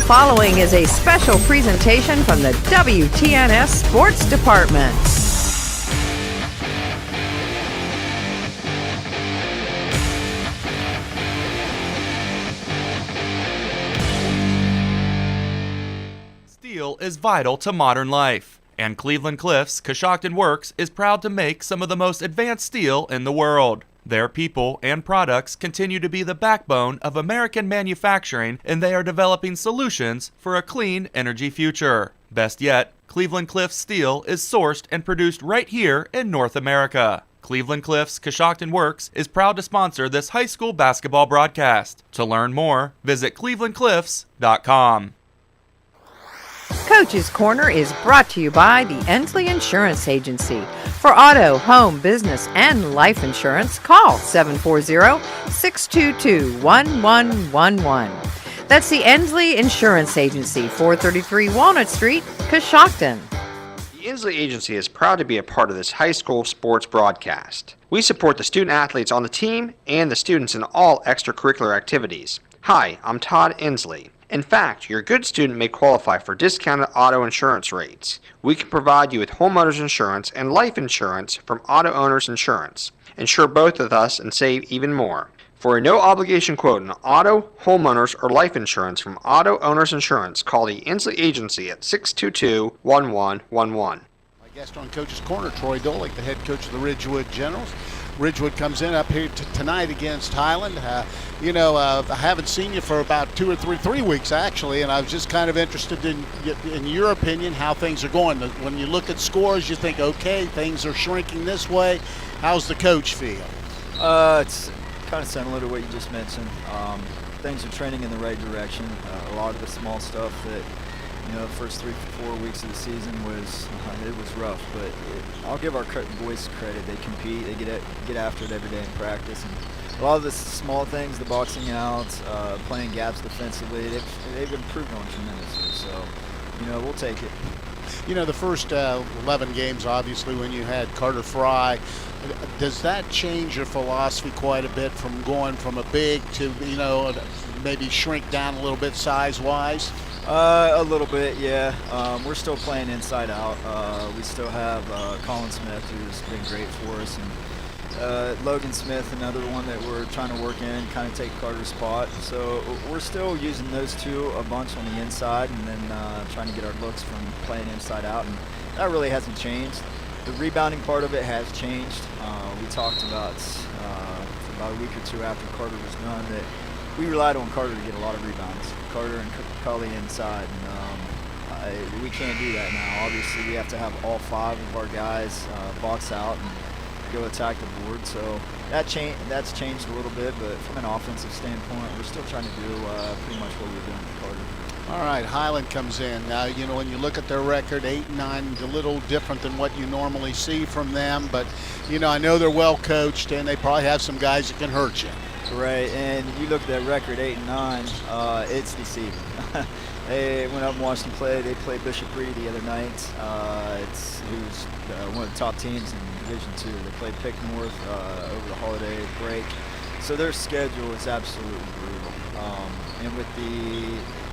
following is a special presentation from the WTNS Sports Department. Steel is vital to modern life, and Cleveland Cliffs Coshocton Works is proud to make some of the most advanced steel in the world. Their people and products continue to be the backbone of American manufacturing, and they are developing solutions for a clean energy future. Best yet, Cleveland Cliffs steel is sourced and produced right here in North America. Cleveland Cliffs Coshocton Works is proud to sponsor this high school basketball broadcast. To learn more, visit clevelandcliffs.com. Coach's Corner is brought to you by the Ensley Insurance Agency. For auto, home, business, and life insurance, call 740-622-1111. That's the Ensley Insurance Agency, 433 Walnut Street, Coshocton. The Ensley Agency is proud to be a part of this high school sports broadcast. We support the student athletes on the team and the students in all extracurricular activities. Hi, I'm Todd Ensley. In fact, your good student may qualify for discounted auto insurance rates. We can provide you with homeowners insurance and life insurance from Auto Owners Insurance. Insure both with us and save even more. For a no-obligation quote on auto, homeowners, or life insurance from Auto Owners Insurance, call the Ensley Agency at 622-1111. My guest on Coach's Corner, Troy Dolick, the head coach of the Ridgewood Generals. Ridgewood comes in up here tonight against Hiland. I haven't seen you for about 2 or 3 weeks actually, and I was just kind of interested in your opinion how things are going. When you look at scores, you think, okay, things are shrinking this way. How's the coach feel? It's kind of similar to what you just mentioned. Things are trending in the right direction. A lot of the small stuff that, the first 3 or 4 weeks of the season was rough, but I'll give our boys credit. They compete, they get after it every day in practice, and a lot of the small things, the boxing out, playing gaps defensively, they've improved on tremendously. So, we'll take it. The first 11 games, obviously, when you had Carter Fry, does that change your philosophy quite a bit from going from a big to, maybe shrink down a little bit size-wise? A little bit, yeah. We're still playing inside out. We still have Colin Smith, who's been great for us, and Logan Smith, another one that we're trying to work in, kind of take Carter's spot. So we're still using those two a bunch on the inside, and then trying to get our looks from playing inside out, and that really hasn't changed. The rebounding part of it has changed. We talked about a week or two after Carter was done that we relied on Carter to get a lot of rebounds. Carter and Cully inside, and we can't do that now. Obviously, we have to have all 5 of our guys box out and go attack the board. So that's changed a little bit, but from an offensive standpoint, we're still trying to do pretty much what we're doing with Carter. All right, Hiland comes in. Now, when you look at their record, 8-9, a little different than what you normally see from them, but, I know they're well coached, and they probably have some guys that can hurt you. Right, and you look at that record, 8-9, it's deceiving. They went up and watched them play. They played Bishop Reed the other night. Who's one of the top teams in Division II. They played Pick North over the holiday break. So their schedule is absolutely brutal. And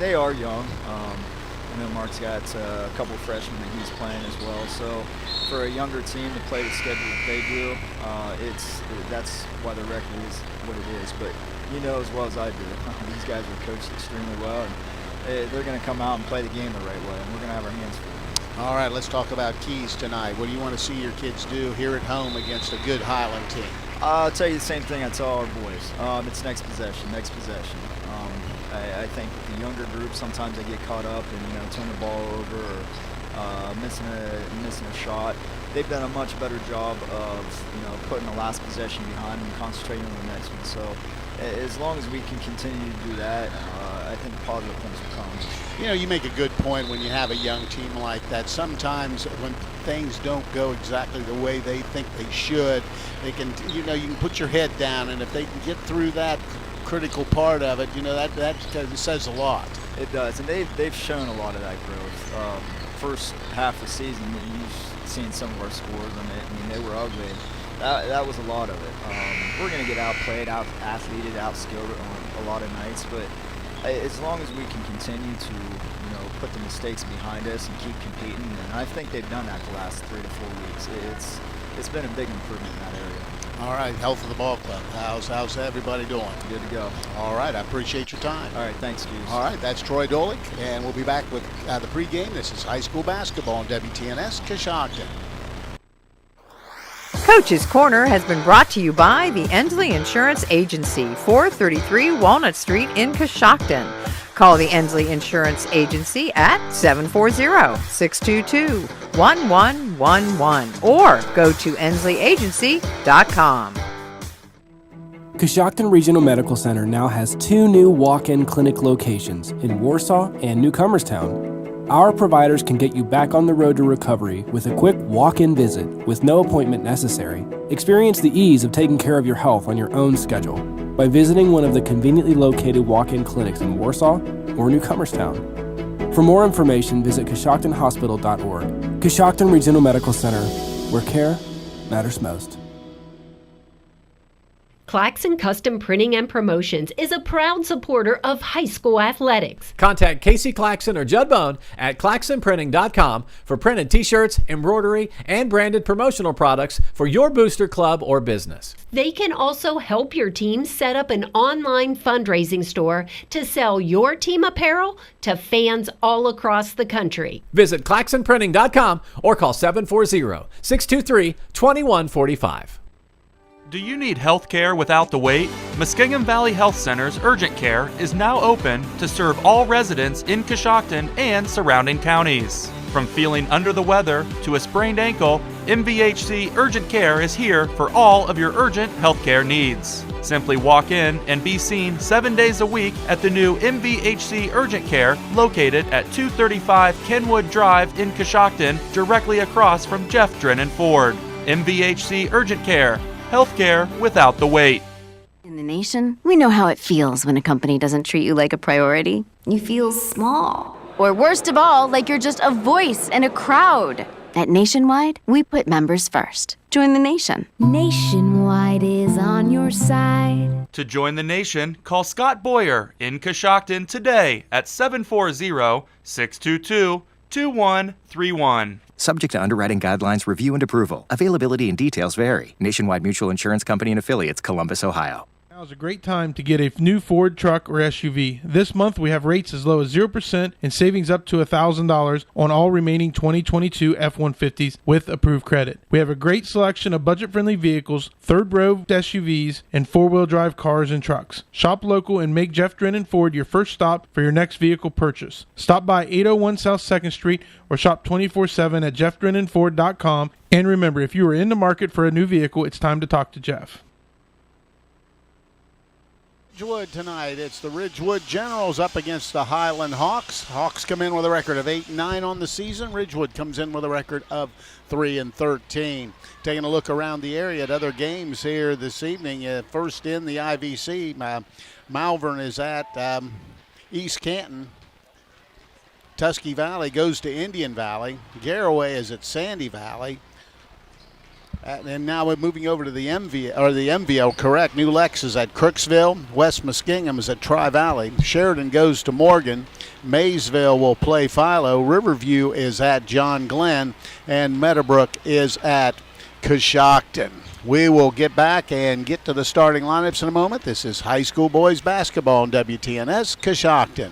they are young. I know Mark's got a couple of freshmen that he's playing as well. So for a younger team to play the schedule that they do, that's why the record is what it is. But as well as I do, these guys are coached extremely well, and they're going to come out and play the game the right way, and we're going to have our hands full. All right, let's talk about keys tonight. What do you want to see your kids do here at home against a good Hiland team? I'll tell you the same thing I tell our boys. It's next possession. I think the younger group, sometimes they get caught up and turn the ball over or missing a shot. They've done a much better job of putting the last possession behind them and concentrating on the next one. So as long as we can continue to do that, I think positive things will come. You make a good point when you have a young team like that. Sometimes when things don't go exactly the way they think they should, they can, you can put your head down, and if they can get through that critical part of it, that says a lot. It does, and they've shown a lot of that growth. First half of the season, you've seen some of our scores on it. They were ugly. That was a lot of it. We're going to get outplayed, out-athleted, out-skilled on a lot of nights, but as long as we can continue to, put the mistakes behind us and keep competing, and I think they've done that the last 3 to 4 weeks. It's been a big improvement in that area. All right, health of the ball club. How's everybody doing? Good to go. All right, I appreciate your time. All right, thanks, Hughes. All right, that's Troy Dolick, and we'll be back with the pregame. This is high school basketball on WTNS Coshocton. Coach's Corner has been brought to you by the Endsley Insurance Agency, 433 Walnut Street in Coshocton. Call the Endsley Insurance Agency at 740-622-1111 or go to endsley.agency.com. Coshocton Regional Medical Center now has 2 new walk-in clinic locations in Warsaw and Newcomerstown. Our providers can get you back on the road to recovery with a quick walk-in visit with no appointment necessary. Experience the ease of taking care of your health on your own schedule by visiting one of the conveniently located walk-in clinics in Warsaw or Newcomerstown. For more information, visit CoshoctonHospital.org. Coshocton Regional Medical Center, where care matters most. Claxon Custom Printing and Promotions is a proud supporter of high school athletics. Contact Casey Claxon or Judd Bone at claxonprinting.com for printed t-shirts, embroidery, and branded promotional products for your booster club or business. They can also help your team set up an online fundraising store to sell your team apparel to fans all across the country. Visit claxonprinting.com or call 740-623-2145. Do you need health care without the wait? Muskingum Valley Health Center's Urgent Care is now open to serve all residents in Coshocton and surrounding counties. From feeling under the weather to a sprained ankle, MVHC Urgent Care is here for all of your urgent health care needs. Simply walk in and be seen 7 days a week at the new MVHC Urgent Care located at 235 Kenwood Drive in Coshocton, directly across from Jeff Drennan Ford. MVHC Urgent Care. Healthcare without the wait. In the nation, we know how it feels when a company doesn't treat you like a priority. You feel small. Or worst of all, like you're just a voice in a crowd. At Nationwide, we put members first. Join the nation. Nationwide is on your side. To join the nation, call Scott Boyer in Coshocton today at 740-622-2131. Subject to underwriting guidelines, review, and approval. Availability and details vary. Nationwide Mutual Insurance Company and Affiliates, Columbus, Ohio. Now is a great time to get a new Ford truck or SUV. This month we have rates as low as 0% and savings up to $1,000 on all remaining 2022 F-150s with approved credit. We have a great selection of budget-friendly vehicles, third-row SUVs, and four-wheel drive cars and trucks. Shop local and make Jeff Drennan Ford your first stop for your next vehicle purchase. Stop by 801 South 2nd Street or shop 24/7 at jeffdrennanford.com. And remember, if you are in the market for a new vehicle, it's time to talk to Jeff. Ridgewood tonight. It's the Ridgewood Generals up against the Hiland Hawks. Hawks come in with a record of 8-9 on the season. Ridgewood comes in with a record of 3-13. Taking a look around the area at other games here this evening. First in the IVC, Malvern is at East Canton. Tusky Valley goes to Indian Valley. Garraway is at Sandy Valley. And now we're moving over to the MVO, correct. New Lex is at Crooksville. West Muskingum is at Tri-Valley. Sheridan goes to Morgan. Maysville will play Philo. Riverview is at John Glenn. And Meadowbrook is at Coshocton. We will get back and get to the starting lineups in a moment. This is high school boys basketball on WTNS Coshocton.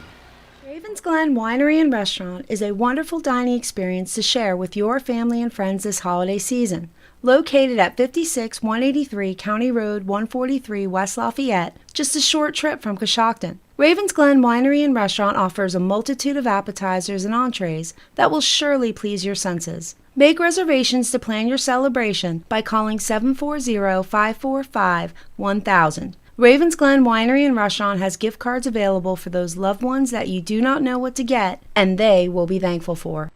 Ravens Glen Winery and Restaurant is a wonderful dining experience to share with your family and friends this holiday season. Located at 56183 County Road 143 West Lafayette, just a short trip from Coshocton. Ravens Glen Winery and Restaurant offers a multitude of appetizers and entrees that will surely please your senses. Make reservations to plan your celebration by calling 740-545-1000. Ravens Glen Winery and Restaurant has gift cards available for those loved ones that you do not know what to get, and they will be thankful for.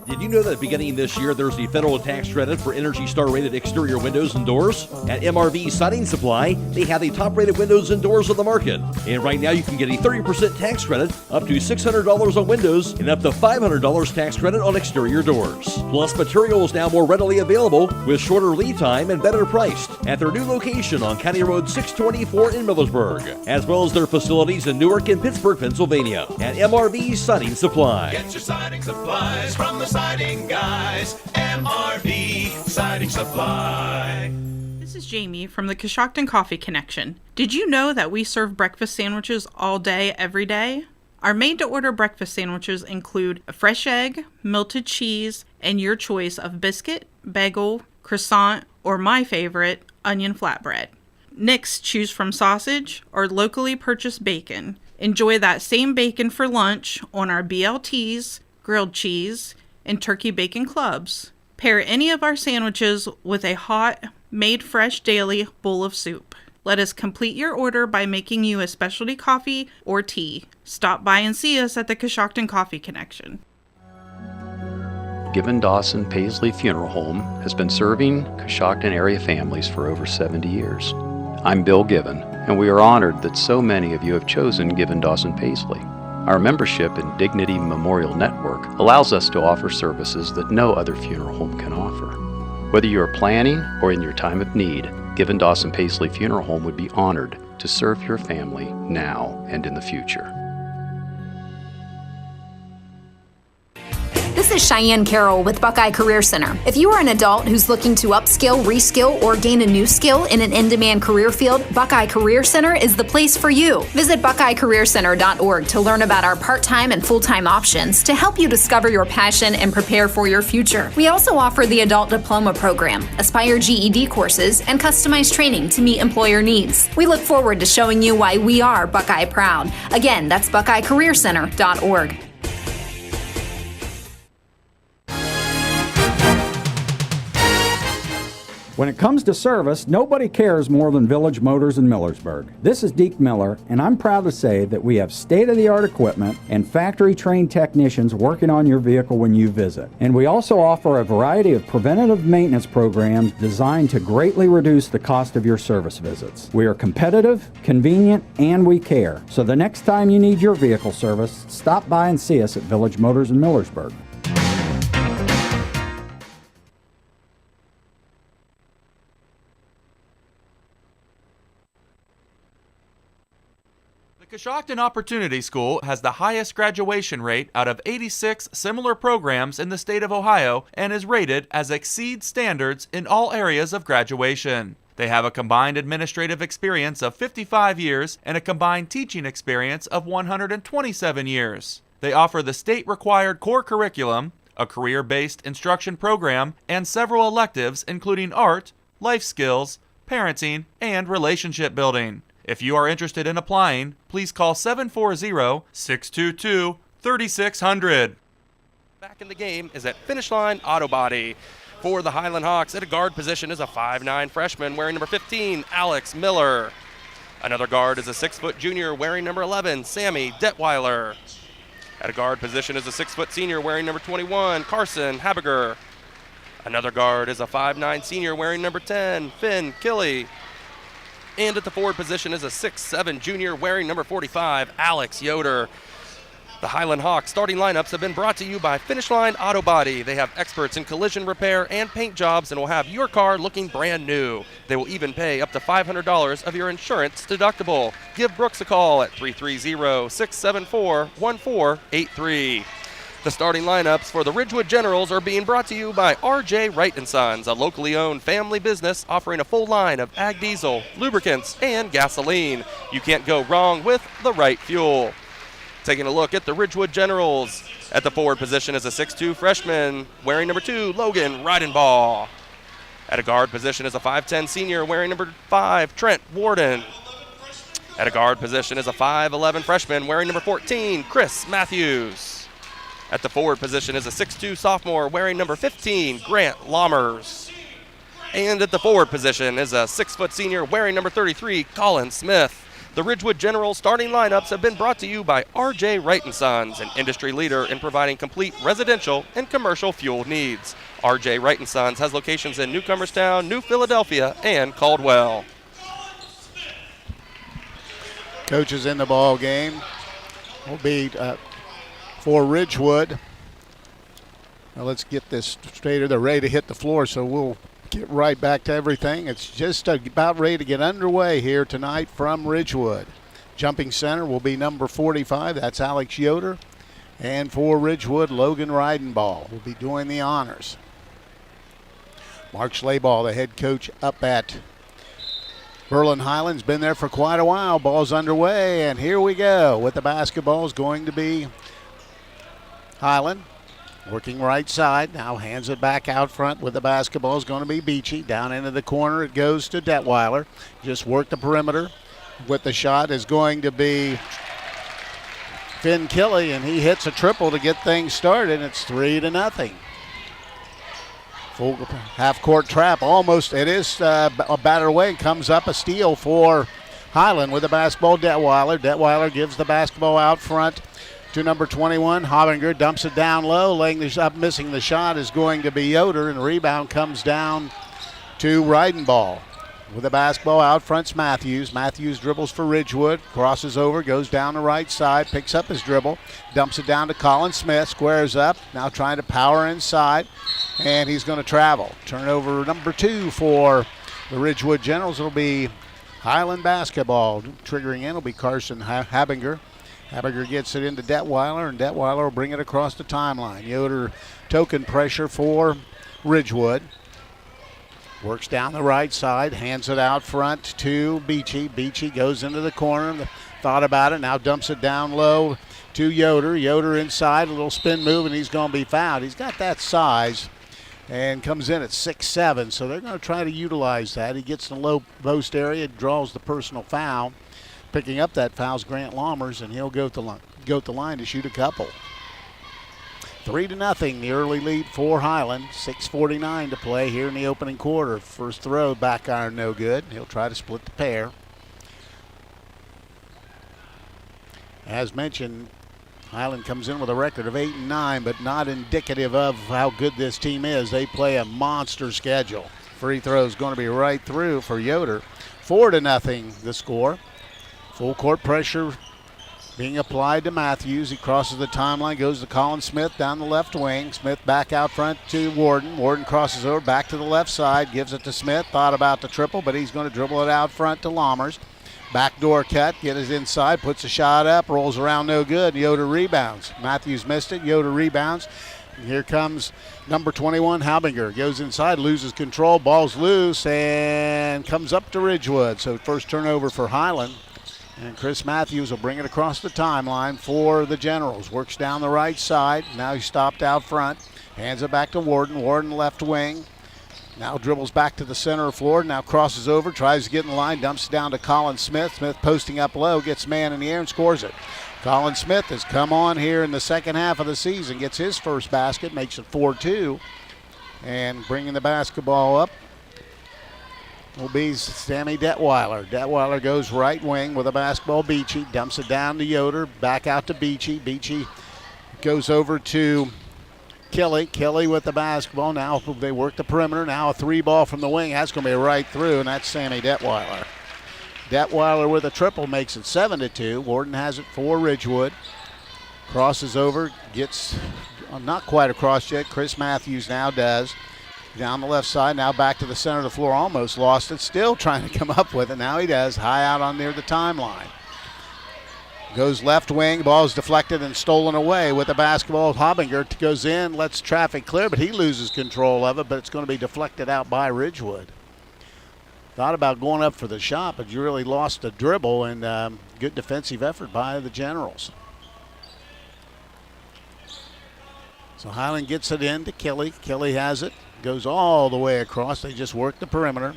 Did you know that beginning this year there's a federal tax credit for Energy Star rated exterior windows and doors? At MRV Siding Supply, they have the top rated windows and doors on the market. And right now you can get a 30% tax credit, up to $600 on windows, and up to $500 tax credit on exterior doors. Plus, material is now more readily available with shorter lead time and better priced at their new location on County Road 624 in Millersburg, as well as their facilities in Newark and Pittsburgh, Pennsylvania at MRV Siding Supply. Get your siding supplies from the siding guys. MRV Siding Supply. This is Jamie from the Coshocton Coffee Connection. Did you know that we serve breakfast sandwiches all day, every day? Our made-to-order breakfast sandwiches include a fresh egg, melted cheese, and your choice of biscuit, bagel, croissant, or my favorite, onion flatbread. Next, choose from sausage or locally purchased bacon. Enjoy that same bacon for lunch on our BLTs, grilled cheese, and turkey bacon clubs. Pair any of our sandwiches with a hot, made fresh daily bowl of soup. Let us complete your order by making you a specialty coffee or tea. Stop by and see us at the Coshocton Coffee Connection. Given Dawson Paisley Funeral Home has been serving Coshocton area families for over 70 years. I'm Bill Given, and we are honored that so many of you have chosen Given Dawson Paisley. Our membership in Dignity Memorial Network allows us to offer services that no other funeral home can offer. Whether you are planning or in your time of need, Given Dawson Paisley Funeral Home would be honored to serve your family now and in the future. This is Cheyenne Carroll with Buckeye Career Center. If you are an adult who's looking to upskill, reskill, or gain a new skill in an in-demand career field, Buckeye Career Center is the place for you. Visit BuckeyeCareerCenter.org to learn about our part-time and full-time options to help you discover your passion and prepare for your future. We also offer the Adult Diploma Program, Aspire GED courses, and customized training to meet employer needs. We look forward to showing you why we are Buckeye Proud. Again, that's BuckeyeCareerCenter.org. When it comes to service, nobody cares more than Village Motors in Millersburg. This is Deke Miller, and I'm proud to say that we have state-of-the-art equipment and factory-trained technicians working on your vehicle when you visit. And we also offer a variety of preventative maintenance programs designed to greatly reduce the cost of your service visits. We are competitive, convenient, and we care. So the next time you need your vehicle service, stop by and see us at Village Motors in Millersburg. The Coshocton Opportunity School has the highest graduation rate out of 86 similar programs in the state of Ohio and is rated as exceeds standards in all areas of graduation. They have a combined administrative experience of 55 years and a combined teaching experience of 127 years. They offer the state-required core curriculum, a career-based instruction program, and several electives including art, life skills, parenting, and relationship building. If you are interested in applying, please call 740-622-3600. Back in the game is at Finish Line Auto Body. For the Hiland Hawks, at a guard position is a 5'9" freshman wearing number 15, Alex Miller. Another guard is a 6-foot junior wearing number 11, Sammy Detweiler. At a guard position is a 6-foot senior wearing number 21, Carson Habiger. Another guard is a 5'9" senior wearing number 10, Finn Killey. And at the forward position is a 6'7" junior wearing number 45, Alex Yoder. The Hiland Hawks starting lineups have been brought to you by Finish Line Auto Body. They have experts in collision repair and paint jobs and will have your car looking brand new. They will even pay up to $500 of your insurance deductible. Give Brooks a call at 330-674-1483. The starting lineups for the Ridgewood Generals are being brought to you by R.J. Wright & Sons, a locally owned family business offering a full line of ag diesel, lubricants, and gasoline. You can't go wrong with the right fuel. Taking a look at the Ridgewood Generals. At the forward position is a 6'2" freshman wearing number 2, Logan Ridenbaugh. At a guard position is a 5'10" senior wearing number 5, Trent Warden. At a guard position is a 5'11" freshman wearing number 14, Chris Matthews. At the forward position is a 6'2" sophomore wearing number 15, Grant Lammers. And at the forward position is a 6-foot senior wearing number 33, Colin Smith. The Ridgewood General starting lineups have been brought to you by R.J. Wright & Sons, an industry leader in providing complete residential and commercial fuel needs. R.J. Wright & Sons has locations in Newcomerstown, New Philadelphia, and Caldwell. Coaches in the ball game will be for Ridgewood. Now let's get this straighter. They're ready to hit the floor, so we'll get right back to everything. It's just about ready to get underway here tonight from Ridgewood. Jumping center will be number 45. That's Alex Yoder. And for Ridgewood, Logan Reidenball will be doing the honors. Mark Schlaball, the head coach up at Berlin Highlands, been there for quite a while. Ball's underway, and here we go. With the basketball is going to be Hiland. Working right side, now hands it back out front with the basketball is going to be Beachy. Down into the corner it goes to Detweiler. Just work the perimeter. With the shot is going to be Finn Kelly, and he hits a triple to get things started. It's 3-0. Full half-court trap, almost. It is a batter away and comes up a steal for Hiland with the basketball. Detweiler. Detweiler gives the basketball out front to number 21. Hobinger dumps it down low, laying this up, missing the shot is going to be Yoder, and the rebound comes down to Reidenball. With the basketball out front's Matthews. Matthews dribbles for Ridgewood, crosses over, goes down the right side, picks up his dribble, dumps it down to Colin Smith, squares up, now trying to power inside, and he's going to travel. Turnover number 2 for the Ridgewood Generals. It'll be Hiland basketball. Triggering in will be Carson Habinger. Habinger gets it into Detweiler, and Detweiler will bring it across the timeline. Yoder token pressure for Ridgewood. Works down the right side, hands it out front to Beachy. Beachy goes into the corner, thought about it, now dumps it down low to Yoder. Yoder inside, a little spin move, and he's going to be fouled. He's got that size and comes in at 6'7", so they're going to try to utilize that. He gets in the low post area, draws the personal foul. Picking up that foul's Grant Lammers, and he'll go to the line to shoot a couple. 3-0, the early lead for Hiland. 6:49 to play here in the opening quarter. First throw, back iron, no good. He'll try to split the pair. As mentioned, Hiland comes in with a record of 8-9, but not indicative of how good this team is. They play a monster schedule. Free throw is going to be right through for Yoder. 4-0 the score. Full court pressure being applied to Matthews. He crosses the timeline, goes to Colin Smith down the left wing. Smith back out front to Warden. Warden crosses over back to the left side, gives it to Smith. Thought about the triple, but he's going to dribble it out front to Lammers. Backdoor cut, get it inside, puts a shot up, rolls around, no good. Yoder rebounds. Matthews missed it. Yoder rebounds. And here comes number 21, Habinger. Goes inside, loses control, ball's loose, and comes up to Ridgewood. So first turnover for Hiland. And Chris Matthews will bring it across the timeline for the Generals. Works down the right side. Now he's stopped out front. Hands it back to Warden. Warden left wing. Now dribbles back to the center floor. Now crosses over. Tries to get in the line. Dumps it down to Colin Smith. Smith posting up low. Gets man in the air and scores it. Colin Smith has come on here in the second half of the season. Gets his first basket. Makes it 4-2. And bringing the basketball up will be Sammy Detweiler. Detweiler goes right wing with a basketball. Beachy dumps it down to Yoder. Back out to Beachy. Beachy goes over to Kelly. Kelly with the basketball. Now they work the perimeter. Now a 3-ball from the wing. That's going to be right through, and that's Sammy Detweiler. Detweiler with a triple makes it 7-2. Warden has it for Ridgewood. Crosses over. Gets not quite across yet. Chris Matthews now does. Down the left side, now back to the center of the floor, almost lost it, still trying to come up with it. Now he does, high out on near the timeline. Goes left wing, ball is deflected and stolen away with the basketball. Hobinger goes in, lets traffic clear, but he loses control of it, but it's going to be deflected out by Ridgewood. Thought about going up for the shot, but you really lost the dribble, and good defensive effort by the Generals. So Hiland gets it in to Kelly. Kelly has it. Goes all the way across. They just work the perimeter.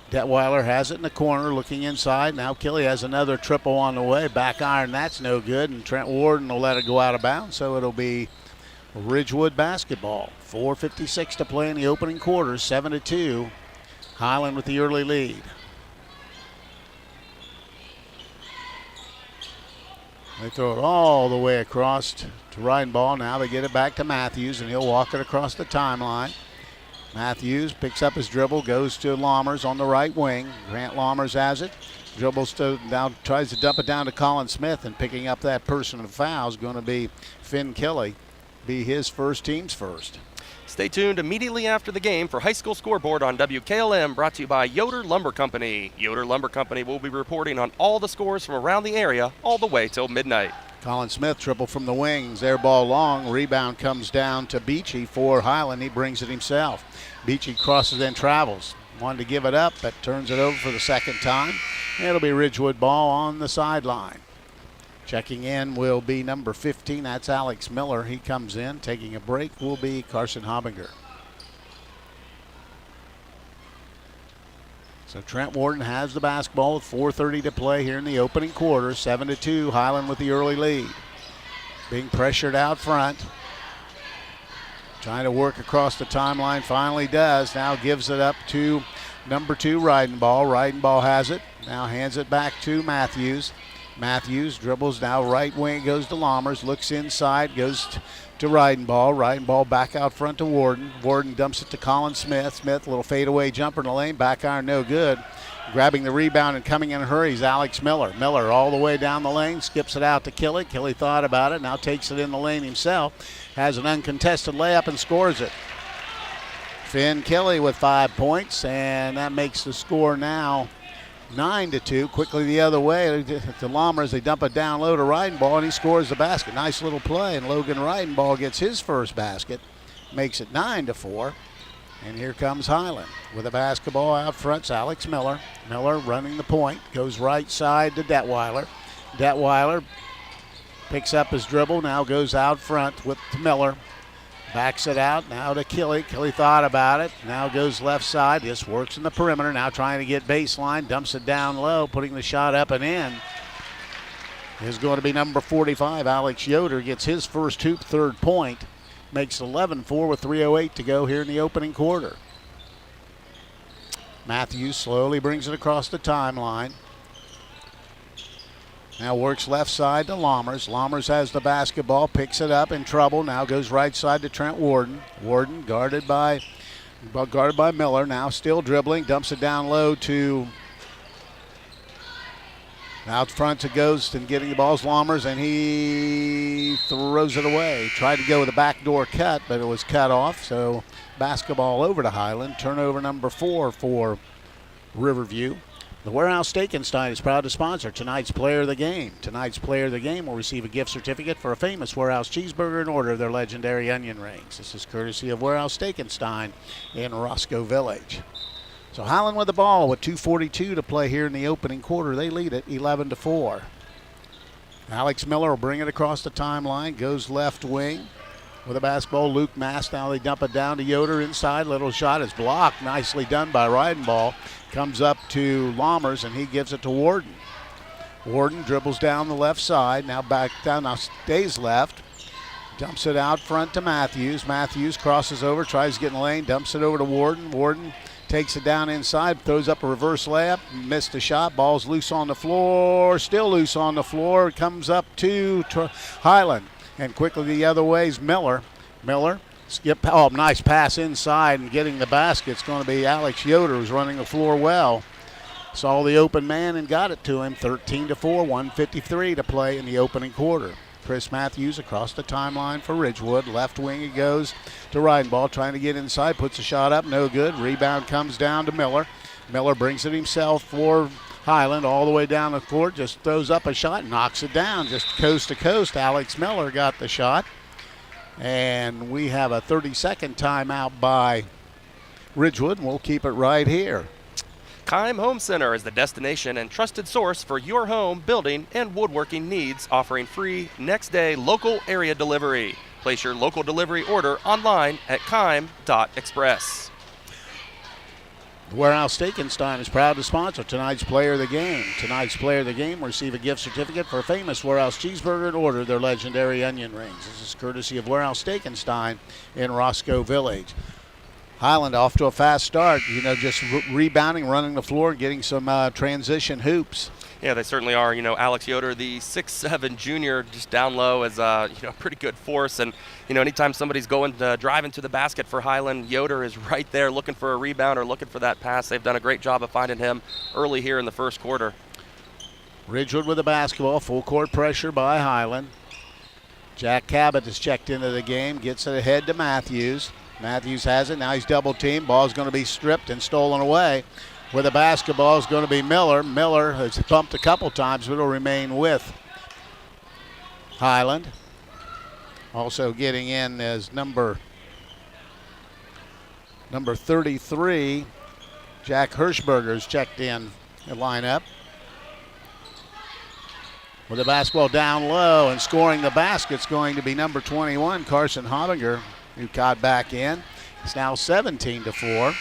Detweiler has it in the corner, looking inside. Now Kelly has another triple on the way. Back iron, that's no good. And Trent Warden will let it go out of bounds. So it'll be Ridgewood basketball. 4:56 to play in the opening quarter. 7-2. Hiland with the early lead. They throw it all the way across to Rideball. Now they get it back to Matthews, and he'll walk it across the timeline. Matthews picks up his dribble, goes to Lammers on the right wing. Grant Lammers has it. Dribbles to now, tries to dump it down to Colin Smith, and picking up that personal foul is going to be Finn Kelly. Be his first, team's first. Stay tuned immediately after the game for High School Scoreboard on WKLM, brought to you by Yoder Lumber Company. Yoder Lumber Company will be reporting on all the scores from around the area all the way till midnight. Colin Smith triple from the wings. Air ball long. Rebound comes down to Beachy for Hiland. He brings it himself. Beachy crosses and travels. Wanted to give it up, but turns it over for the second time. It'll be Ridgewood ball on the sideline. Checking in will be number 15. That's Alex Miller. He comes in. Taking a break will be Carson Hobinger. So Trent Warden has the basketball with 4:30 to play here in the opening quarter. 7-2, Hiland with the early lead. Being pressured out front. Trying to work across the timeline, finally does. Now gives it up to number 2, Rideball. Rideball has it. Now hands it back to Matthews. Matthews dribbles now right wing, goes to Lammers, looks inside, goes to Rideball. Rideball back out front to Warden. Warden dumps it to Colin Smith. Smith, a little fadeaway jumper in the lane, back iron, no good. Grabbing the rebound and coming in a hurry is Alex Miller. Miller all the way down the lane, skips it out to Kelly. Kelly thought about it, now takes it in the lane himself. Has an uncontested layup and scores it. Finn Kelly with 5 points, and that makes the score now 9-2. Quickly the other way to Lammers. They dump it down low to Rideball, and he scores the basket. Nice little play, and Logan Rideball gets his first basket. Makes it 9-4. And here comes Hiland with a basketball out front. It's Alex Miller. Miller running the point. Goes right side to Detweiler. Detweiler picks up his dribble. Now goes out front with Miller. Backs it out now to Kelly. Kelly thought about it. Now goes left side. Just works in the perimeter. Now trying to get baseline. Dumps it down low. Putting the shot up and in. Is going to be number 45. Alex Yoder gets his first hoop, third point. Makes 11-4 with 3:08 to go here in the opening quarter. Matthews slowly brings it across the timeline. Now works left side to Lammers. Lammers has the basketball, picks it up in trouble. Now goes right side to Trent Warden. Warden guarded by Miller. Now still dribbling, dumps it down low to out front to Ghost and getting the ball's Lammers, and he throws it away. Tried to go with a backdoor cut, but it was cut off. So basketball over to Hiland. Turnover number 4 for Riverview. The Warehouse Steak-N-Stein is proud to sponsor tonight's Player of the Game. Tonight's Player of the Game will receive a gift certificate for a famous Warehouse cheeseburger in order of their legendary onion rings. This is courtesy of Warehouse Steak-N-Stein in Roscoe Village. So Hiland with the ball with 2:42 to play here in the opening quarter. They lead it 11-4. Alex Miller will bring it across the timeline, goes left wing with a basketball. Luke Mass, now they dump it down to Yoder inside. Little shot is blocked. Nicely done by Rideball. Comes up to Lammers, and he gives it to Warden. Warden dribbles down the left side, now back down, now stays left. Dumps it out front to Matthews. Matthews crosses over, tries to get in the lane, dumps it over to Warden. Warden takes it down inside, throws up a reverse layup, missed the shot. Ball's loose on the floor, still loose on the floor. Comes up to Hiland, and quickly the other way is Miller. Miller, nice pass inside and getting the basket. It's going to be Alex Yoder, who's running the floor well. Saw the open man and got it to him. 13-4, 1:53 to play in the opening quarter. Chris Matthews across the timeline for Ridgewood. Left wing it goes to Rideball, trying to get inside, puts a shot up, no good. Rebound comes down to Miller. Miller brings it himself for Hiland all the way down the court, just throws up a shot, knocks it down, just coast to coast. Alex Miller got the shot. And we have a 30-second timeout by Ridgewood, and we'll keep it right here. Keim Home Center is the destination and trusted source for your home, building, and woodworking needs, offering free next-day local area delivery. Place your local delivery order online at keim.express. The Warehouse Steak-N-Stein is proud to sponsor tonight's Player of the Game. Tonight's Player of the Game will receive a gift certificate for a famous Warehouse cheeseburger and order their legendary onion rings. This is courtesy of Warehouse Steak-N-Stein in Roscoe Village. Hiland off to a fast start, just rebounding, running the floor, and getting some transition hoops. Yeah, they certainly are. Alex Yoder, the 6'7" junior, just down low as a pretty good force. And anytime somebody's driving to the basket for Hiland, Yoder is right there looking for a rebound or looking for that pass. They've done a great job of finding him early here in the first quarter. Ridgewood with the basketball, full court pressure by Hiland. Jack Cabot has checked into the game, gets it ahead to Matthews. Matthews has it, now he's double teamed. Ball's going to be stripped and stolen away. With the basketball is going to be Miller. Miller has bumped a couple times, but it'll remain with Hiland. Also getting in as number 33, Jack Hirschberger's checked in the lineup. With the basketball down low and scoring the basket's going to be number 21, Carson Hobinger, who caught back in. It's now 17-4.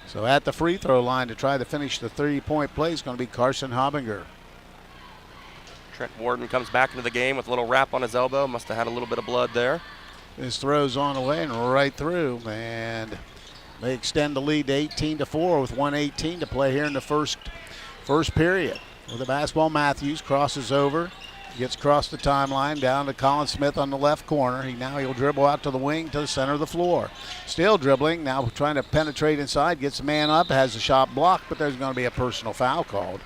So at the free throw line to try to finish the 3-point play is going to be Carson Hobinger. Trent Warden comes back into the game with a little wrap on his elbow. Must have had a little bit of blood there. His throw's on the way and right through. And they extend the lead to 18-4 with 1:18 to play here in the first period. With the basketball, Matthews crosses over, gets across the timeline down to Colin Smith on the left corner. He'll dribble out to the wing to the center of the floor. Still dribbling, now trying to penetrate inside, gets a man up, has the shot blocked, but there's going to be a personal foul called.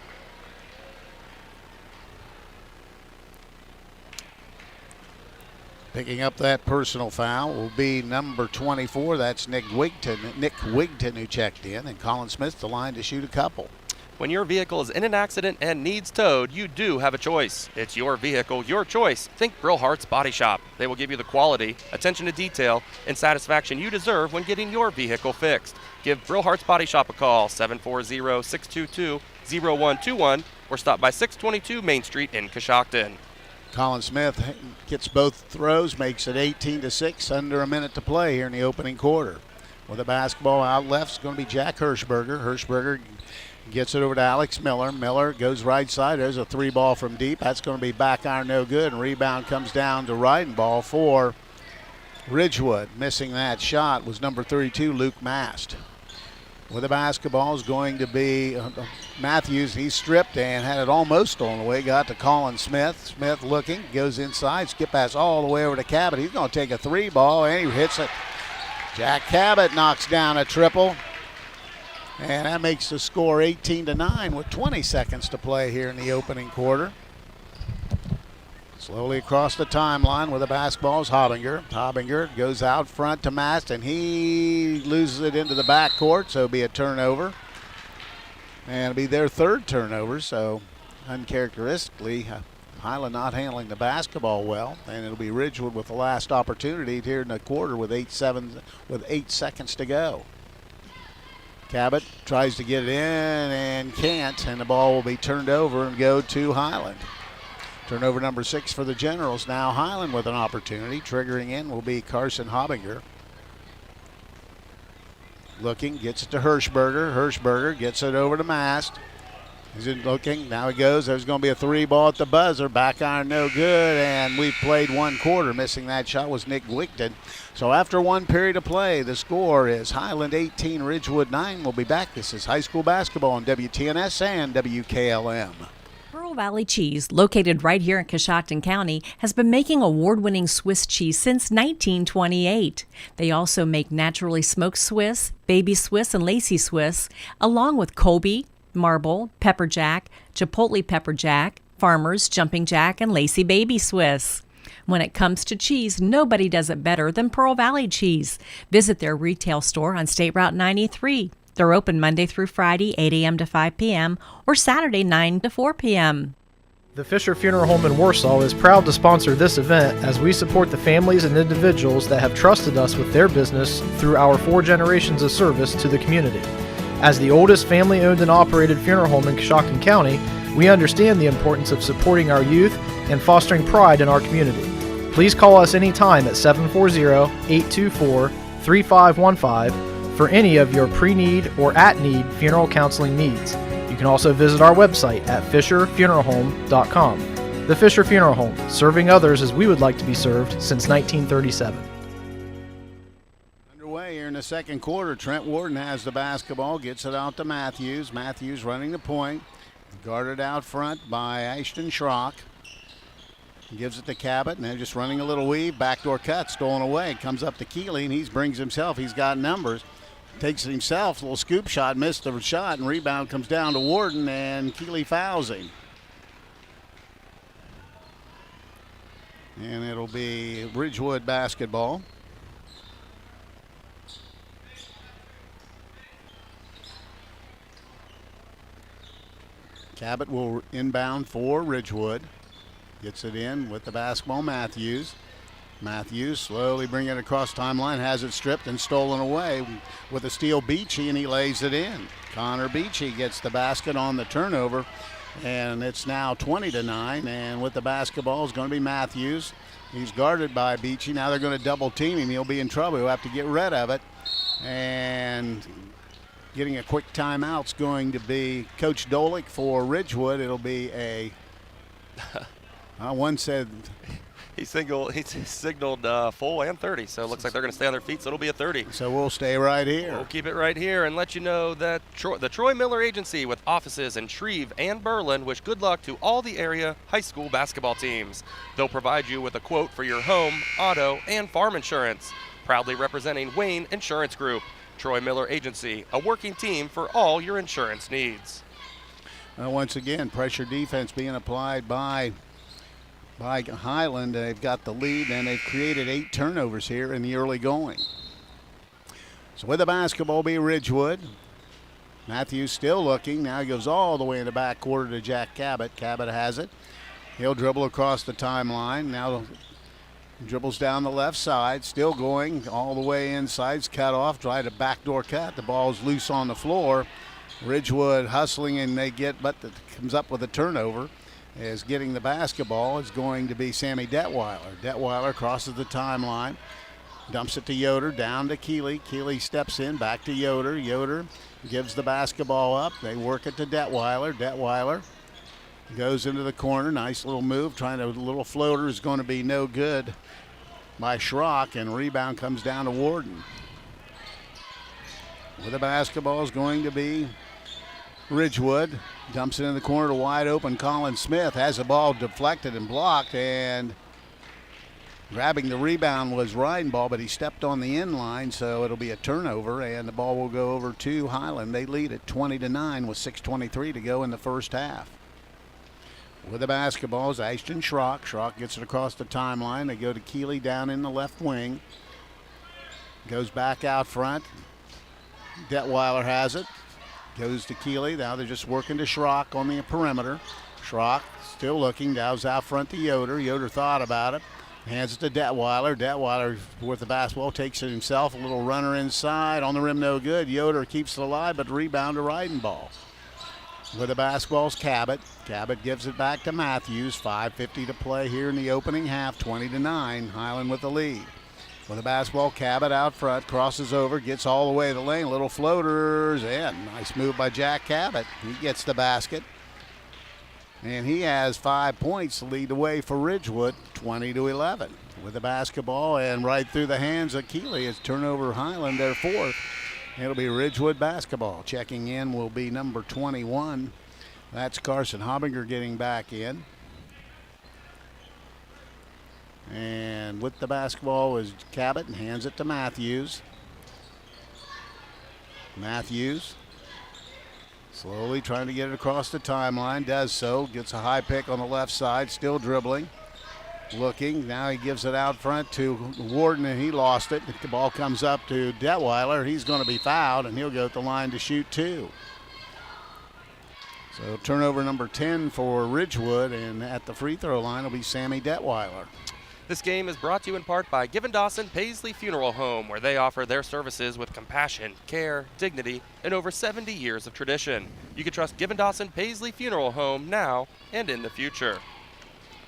Picking up that personal foul will be number 24. That's Nick Wigton who checked in, and Colin Smith the line to shoot a couple. When your vehicle is in an accident and needs towed, you do have a choice. It's your vehicle, your choice. Think Brillhart's Body Shop. They will give you the quality, attention to detail, and satisfaction you deserve when getting your vehicle fixed. Give Brillhart's Body Shop a call, 740-622-0121, or stop by 622 Main Street in Coshocton. Colin Smith gets both throws, makes it 18-6, under a minute to play here in the opening quarter. With the basketball out left, it's going to be Jack Hirschberger. Hirschberger gets it over to Alex Miller. Miller goes right side. There's a 3-ball from deep. That's going to be back iron, no good. And rebound comes down to right, and ball for Ridgewood. Missing that shot was number 32, Luke Mast. With the basketball is going to be Matthews. He's stripped and had it almost stolen away. Got to Colin Smith. Smith looking, goes inside, skip pass all the way over to Cabot. He's going to take a 3-ball, and he hits it. Jack Cabot knocks down a triple. And that makes the score 18-9 with 20 seconds to play here in the opening quarter. Slowly across the timeline with the basketball is Hobinger. Hobinger goes out front to Mast, and he loses it into the backcourt, so it'll be a turnover. And it'll be their third turnover, so uncharacteristically, Hiland not handling the basketball well. And it'll be Ridgewood with the last opportunity here in the quarter with 8 seconds to go. Cabot tries to get it in and can't, and the ball will be turned over and go to Hiland. Turnover number 6 for the Generals. Now Hiland with an opportunity. Triggering in will be Carson Hobinger. Looking, gets it to Hirschberger. Hirschberger gets it over to Mast. He's looking, now he goes. There's going to be a 3-ball at the buzzer. Back iron, no good, and we've played one quarter. Missing that shot was Nick Wigton. So after one period of play, the score is Hiland 18, Ridgewood 9. We'll be back. This is high school basketball on WTNS and WKLM. Pearl Valley Cheese, located right here in Coshocton County, has been making award-winning Swiss cheese since 1928. They also make naturally smoked Swiss, baby Swiss, and Lacey Swiss, along with Colby, Marble, Pepper Jack, Chipotle Pepper Jack, Farmers, Jumping Jack, and Lacey Baby Swiss. When it comes to cheese, nobody does it better than Pearl Valley Cheese. Visit their retail store on State Route 93. They're open Monday through Friday, 8 a.m. to 5 p.m., or Saturday, 9 to 4 p.m. The Fisher Funeral Home in Warsaw is proud to sponsor this event as we support the families and individuals that have trusted us with their business through our 4 generations of service to the community. As the oldest family-owned and operated funeral home in Coshocton County, we understand the importance of supporting our youth and fostering pride in our community. Please call us anytime at 740-824-3515 for any of your pre-need or at-need funeral counseling needs. You can also visit our website at fisherfuneralhome.com. The Fisher Funeral Home, serving others as we would like to be served since 1937. Underway here in the second quarter. Trent Warden has the basketball, gets it out to Matthews. Matthews running the point. Guarded out front by Ashton Schrock. Gives it to Cabot, and they're just running a little weave. Backdoor cut, stolen away. Comes up to Keeley, and he brings himself. He's got numbers. Takes it himself. Little scoop shot, missed the shot, and rebound comes down to Warden, and Keeley fouls him. And it'll be Ridgewood basketball. Cabot will inbound for Ridgewood. Gets it in with the basketball, Matthews. Matthews slowly bringing it across timeline, has it stripped and stolen away with a steal, Beachy, and he lays it in. Connor Beachy gets the basket on the turnover, and it's now 20-9, and with the basketball is going to be Matthews. He's guarded by Beachy. Now they're going to double team him. He'll be in trouble. He'll have to get rid of it, and getting a quick timeout's going to be Coach Dolick for Ridgewood. It'll be a one said he signaled full and 30, so it looks like they're going to stay on their feet, so it'll be a 30. So we'll stay right here. We'll keep it right here and let you know that the Troy Miller Agency, with offices in Shreve and Berlin, wish good luck to all the area high school basketball teams. They'll provide you with a quote for your home, auto, and farm insurance. Proudly representing Wayne Insurance Group. Troy Miller Agency, a working team for all your insurance needs. Once again, pressure defense being applied by Hiland. They've got the lead, and they've created 8 turnovers here in the early going. So with the basketball be Ridgewood. Matthews still looking. Now he goes all the way in the back quarter to Jack Cabot. Cabot has it. He'll dribble across the timeline. Now dribbles down the left side, still going all the way inside. It's cut off, tried a backdoor cut. The ball's loose on the floor. Ridgewood hustling, and they get, but comes up with a turnover. Is getting the basketball is going to be Sammy Detweiler. Detweiler crosses the timeline, dumps it to Yoder, down to Keeley. Keeley steps in, back to Yoder. Yoder gives the basketball up. They work it to Detweiler. Detweiler goes into the corner. Nice little move. Trying to, little floater is going to be no good by Schrock, and rebound comes down to Warden. With the basketball is going to be Ridgewood. Dumps it in the corner to wide open Colin Smith. Has the ball deflected and blocked, and grabbing the rebound was Reidenball, but he stepped on the end line, so it'll be a turnover, and the ball will go over to Hiland. They lead at 20-9 with 6:23 to go in the first half. With the basketball is Ashton Schrock. Schrock gets it across the timeline. They go to Keeley down in the left wing. Goes back out front. Detweiler has it. Goes to Keeley. Now they're just working to Schrock on the perimeter. Schrock still looking. Dow's out front to Yoder. Yoder thought about it. Hands it to Detweiler. Detweiler with the basketball takes it himself. A little runner inside. On the rim, no good. Yoder keeps it alive, but rebound to Reidenball. With the basketball's Cabot. Cabot gives it back to Matthews. 5:50 to play here in the opening half. 20-9. Hiland with the lead. With the basketball, Cabot out front, crosses over, gets all the way to the lane. Little floaters in. Nice move by Jack Cabot. He gets the basket. And he has 5 points to lead the way for Ridgewood, 20-11. With the basketball and right through the hands of Keeley. It's turnover Hiland, their fourth. It'll be Ridgewood basketball. Checking in will be number 21. That's Carson Hobinger getting back in. And with the basketball is Cabot and hands it to Matthews. Matthews slowly trying to get it across the timeline. Does so. Gets a high pick on the left side. Still dribbling. Looking. Now he gives it out front to Warden, and he lost it. The ball comes up to Detweiler. He's going to be fouled, and he'll go to the line to shoot 2. So turnover number 10 for Ridgewood, and at the free throw line will be Sammy Detweiler. This game is brought to you in part by Given Dawson Paisley Funeral Home, where they offer their services with compassion, care, dignity, and over 70 years of tradition. You can trust Given Dawson Paisley Funeral Home now and in the future.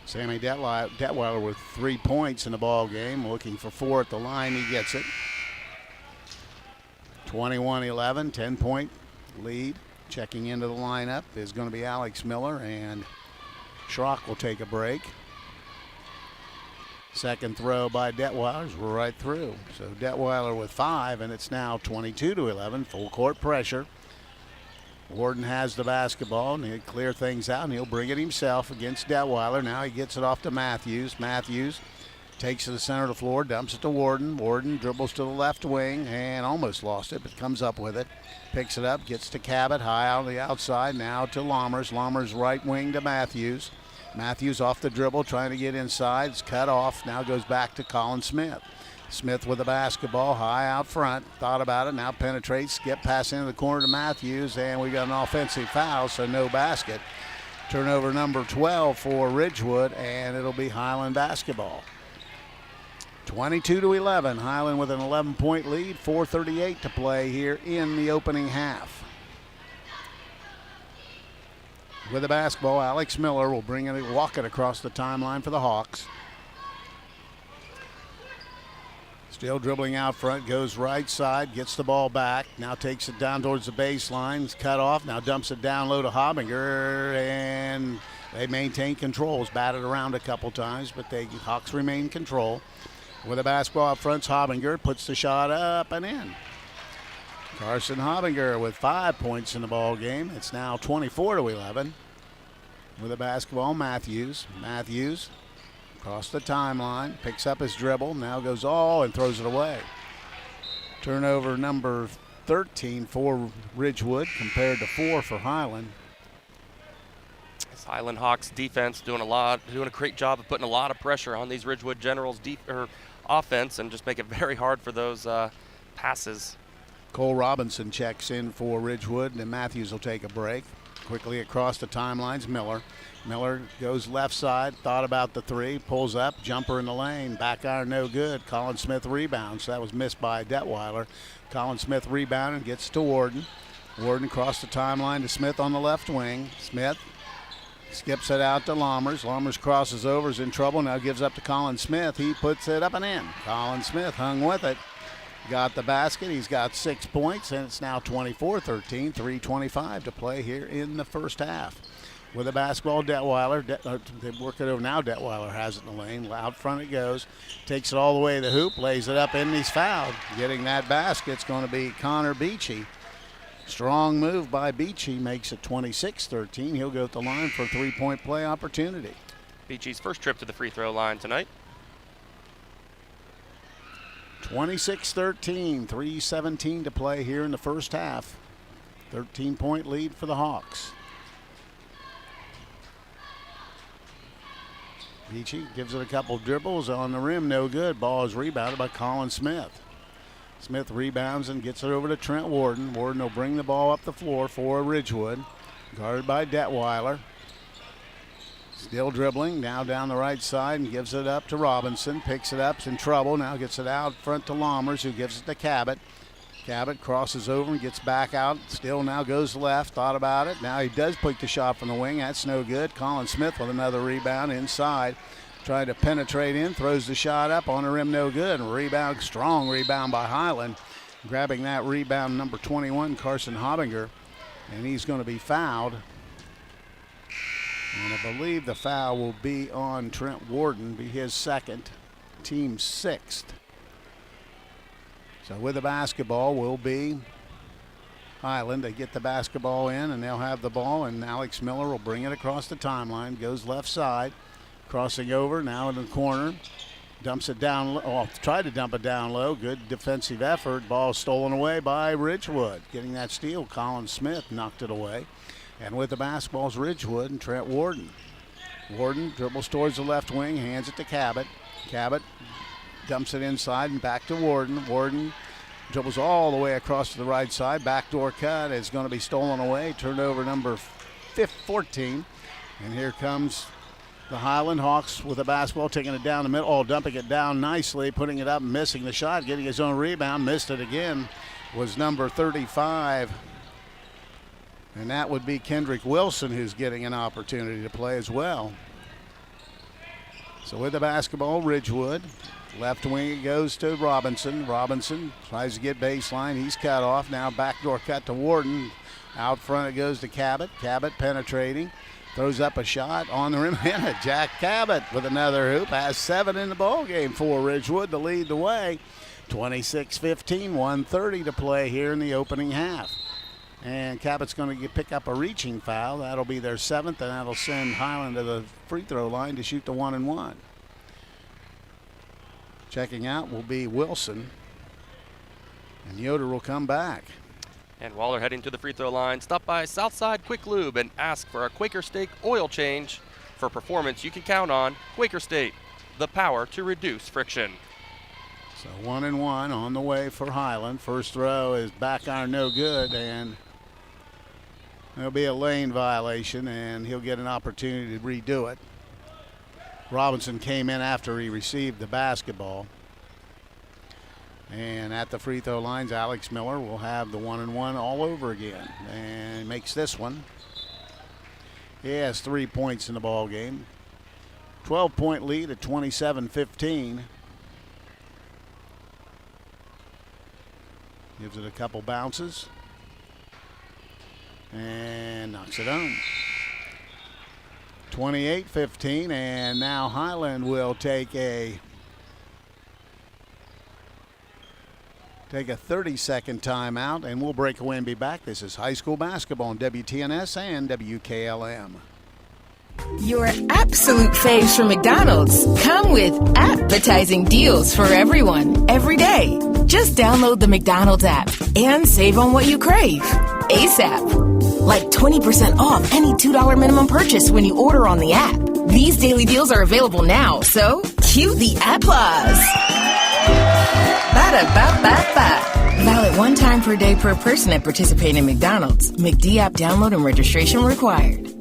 Sammy Detweiler with 3 points in the ball game, looking for 4 at the line. He gets it. 21-11, 10-point lead. Checking into the lineup is going to be Alex Miller, and Schrock will take a break. Second throw by Detweiler's right through. So Detweiler with 5, and it's now 22-11. Full court pressure. Warden has the basketball, and he'll clear things out, and he'll bring it himself against Detweiler. Now he gets it off to Matthews. Matthews takes it to the center of the floor, dumps it to Warden. Warden dribbles to the left wing and almost lost it, but comes up with it. Picks it up, gets to Cabot, high out on the outside, now to Lammers. Lammers right wing to Matthews. Matthews off the dribble, trying to get inside. It's cut off, now goes back to Colin Smith. Smith with the basketball, high out front. Thought about it, now penetrates, get pass into the corner to Matthews, and we got an offensive foul, so no basket. Turnover number 12 for Ridgewood, and it'll be Hiland basketball. 22-11, Hiland with an 11-point lead, 4:38 to play here in the opening half. With the basketball, Alex Miller will walk it across the timeline for the Hawks. Still dribbling out front, goes right side, gets the ball back, now takes it down towards the baseline, it's cut off, now dumps it down low to Hobinger, and they maintain control. It's batted around a couple times, but the Hawks remain in control. With the basketball up front, Hobinger puts the shot up and in. Carson Hobinger with 5 points in the ball game. It's now 24-11. With the basketball, Matthews. Matthews across the timeline, picks up his dribble, now goes all and throws it away. Turnover number 13 for Ridgewood compared to 4 for Hiland. This Hiland Hawks defense doing a great job of putting a lot of pressure on these Ridgewood Generals offense and just make it very hard for those passes. Cole Robinson checks in for Ridgewood, and Matthews will take a break. Quickly across the timelines, Miller. Miller goes left side, thought about the three, pulls up, jumper in the lane, back iron no good. Colin Smith rebounds. That was missed by Detweiler. Colin Smith rebounded, gets to Warden. Warden across the timeline to Smith on the left wing. Smith skips it out to Lammers. Lammers crosses over, is in trouble, now gives up to Colin Smith. He puts it up and in. Colin Smith hung with it. Got the basket. He's got 6 points, and it's now 24-13, 3:25 to play here in the first half. With the basketball, Detweiler. They work it over now. Detweiler has it in the lane. Out front it goes. Takes it all the way to the hoop, lays it up, and he's fouled. Getting that basket's going to be Connor Beachy. Strong move by Beachy, makes it 26-13. He'll go to the line for a three-point play opportunity. Beachy's first trip to the free throw line tonight. 26-13, 3:17 to play here in the first half. 13-point lead for the Hawks. Beachy gives it a couple dribbles on the rim, no good. Ball is rebounded by Colin Smith. Smith rebounds and gets it over to Trent Warden. Warden will bring the ball up the floor for Ridgewood. Guarded by Detweiler. Still dribbling, now down the right side and gives it up to Robinson. Picks it up, is in trouble, now gets it out front to Lammers, who gives it to Cabot. Cabot crosses over and gets back out. Still now goes left, thought about it. Now he does pick the shot from the wing, that's no good. Colin Smith with another rebound inside. Trying to penetrate in, throws the shot up on the rim, no good. Rebound, strong rebound by Hiland. Grabbing that rebound, number 21, Carson Hobinger. And he's going to be fouled. And I believe the foul will be on Trent Warden, be his second, team sixth. So with the basketball will be Hiland. They get the basketball in and they'll have the ball, and Alex Miller will bring it across the timeline, goes left side, crossing over, now in the corner, dumps it down low, tried to dump it down low, good defensive effort, ball stolen away by Ridgewood. Getting that steal, Colin Smith knocked it away. And with the basketball's Ridgewood and Trent Warden. Warden dribbles towards the left wing, hands it to Cabot. Cabot dumps it inside and back to Warden. Warden dribbles all the way across to the right side. Backdoor cut is going to be stolen away. Turnover number 14. And here comes the Hiland Hawks with the basketball, taking it down the middle. Dumping it down nicely, putting it up, missing the shot, getting his own rebound. Missed it again was number 35. And that would be Kendrick Wilson, who's getting an opportunity to play as well. So with the basketball, Ridgewood. Left wing it goes to Robinson. Robinson tries to get baseline. He's cut off. Now backdoor cut to Warden. Out front it goes to Cabot. Cabot penetrating. Throws up a shot on the rim. And Jack Cabot with another hoop. Has 7 in the ball game for Ridgewood to lead the way. 26-15, 1:30 to play here in the opening half. And Cabot's going to pick up a reaching foul. That'll be their 7th, and that'll send Hiland to the free throw line to shoot the 1-and-1. Checking out will be Wilson. And Yoder will come back. And Waller heading to the free throw line. Stop by Southside Quick Lube and ask for a Quaker State oil change. For performance you can count on, Quaker State, the power to reduce friction. So 1-and-1 on the way for Hiland. First throw is back iron, no good, and there'll be a lane violation, and he'll get an opportunity to redo it. Robinson came in after he received the basketball. And at the free throw lines, Alex Miller will have the 1-and-1 all over again, and makes this one. He has 3 points in the ball game. 12-point lead at 27-15. Gives it a couple bounces and knocks it home. 28-15, and now Hiland will take a 30-second timeout, and we'll break away and be back. This is high school basketball on WTNS and WKLM. Your absolute faves from McDonald's come with appetizing deals for everyone, every day. Just download the McDonald's app and save on what you crave ASAP. Like 20% off any $2 minimum purchase when you order on the app. These daily deals are available now, so cue the applause. Ba-da-ba-ba-ba. Valid 1 time per day per person at participating McDonald's. McD app download and registration required.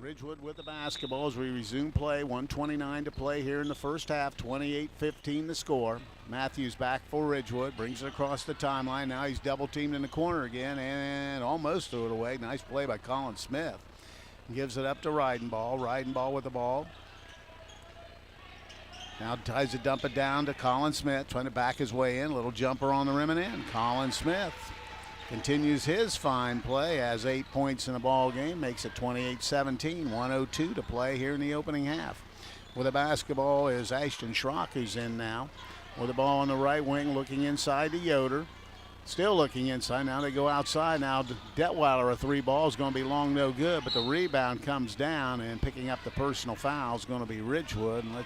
Ridgewood with the basketball as we resume play. 1:29 to play here in the first half. 28-15 the score. Matthews back for Ridgewood. Brings it across the timeline. Now he's double teamed in the corner again and almost threw it away. Nice play by Colin Smith. Gives it up to Ridenball. Ridenball with the ball. Now tries to dump it down to Colin Smith. Trying to back his way in. Little jumper on the rim and in. Colin Smith continues his fine play, has 8 points in the ball game, makes it 28-17, 1:02 to play here in the opening half. With the basketball is Ashton Schrock, who's in now. With the ball on the right wing, looking inside to Yoder. Still looking inside. Now they go outside. Now Detweiler, a 3 ball is going to be long, no good, but the rebound comes down, and picking up the personal foul is going to be Ridgewood. And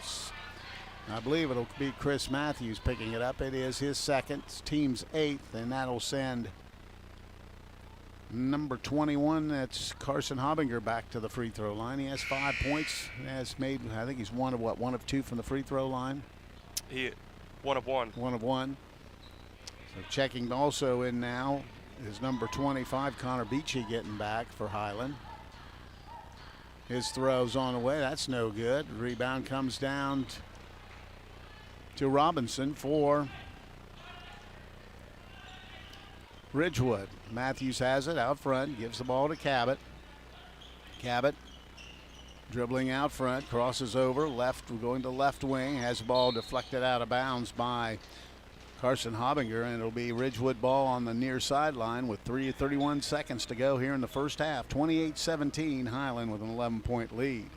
I believe it'll be Chris Matthews picking it up. It is his second, team's 8th, and that'll send number 21, that's Carson Hobinger, back to the free throw line. He has 5 points. Has made, I think he's one of 2 from the free throw line. One of one. One of one. So checking also in now is number 25, Connor Beachy, getting back for Hiland. His throw's on the way. That's no good. Rebound comes down to Robinson for Ridgewood. Matthews has it out front, gives the ball to Cabot. Cabot dribbling out front, crosses over, going to left wing, has the ball deflected out of bounds by Carson Hobinger, and it'll be Ridgewood ball on the near sideline with 31 seconds to go here in the first half. 28-17, Hiland with an 11-point lead.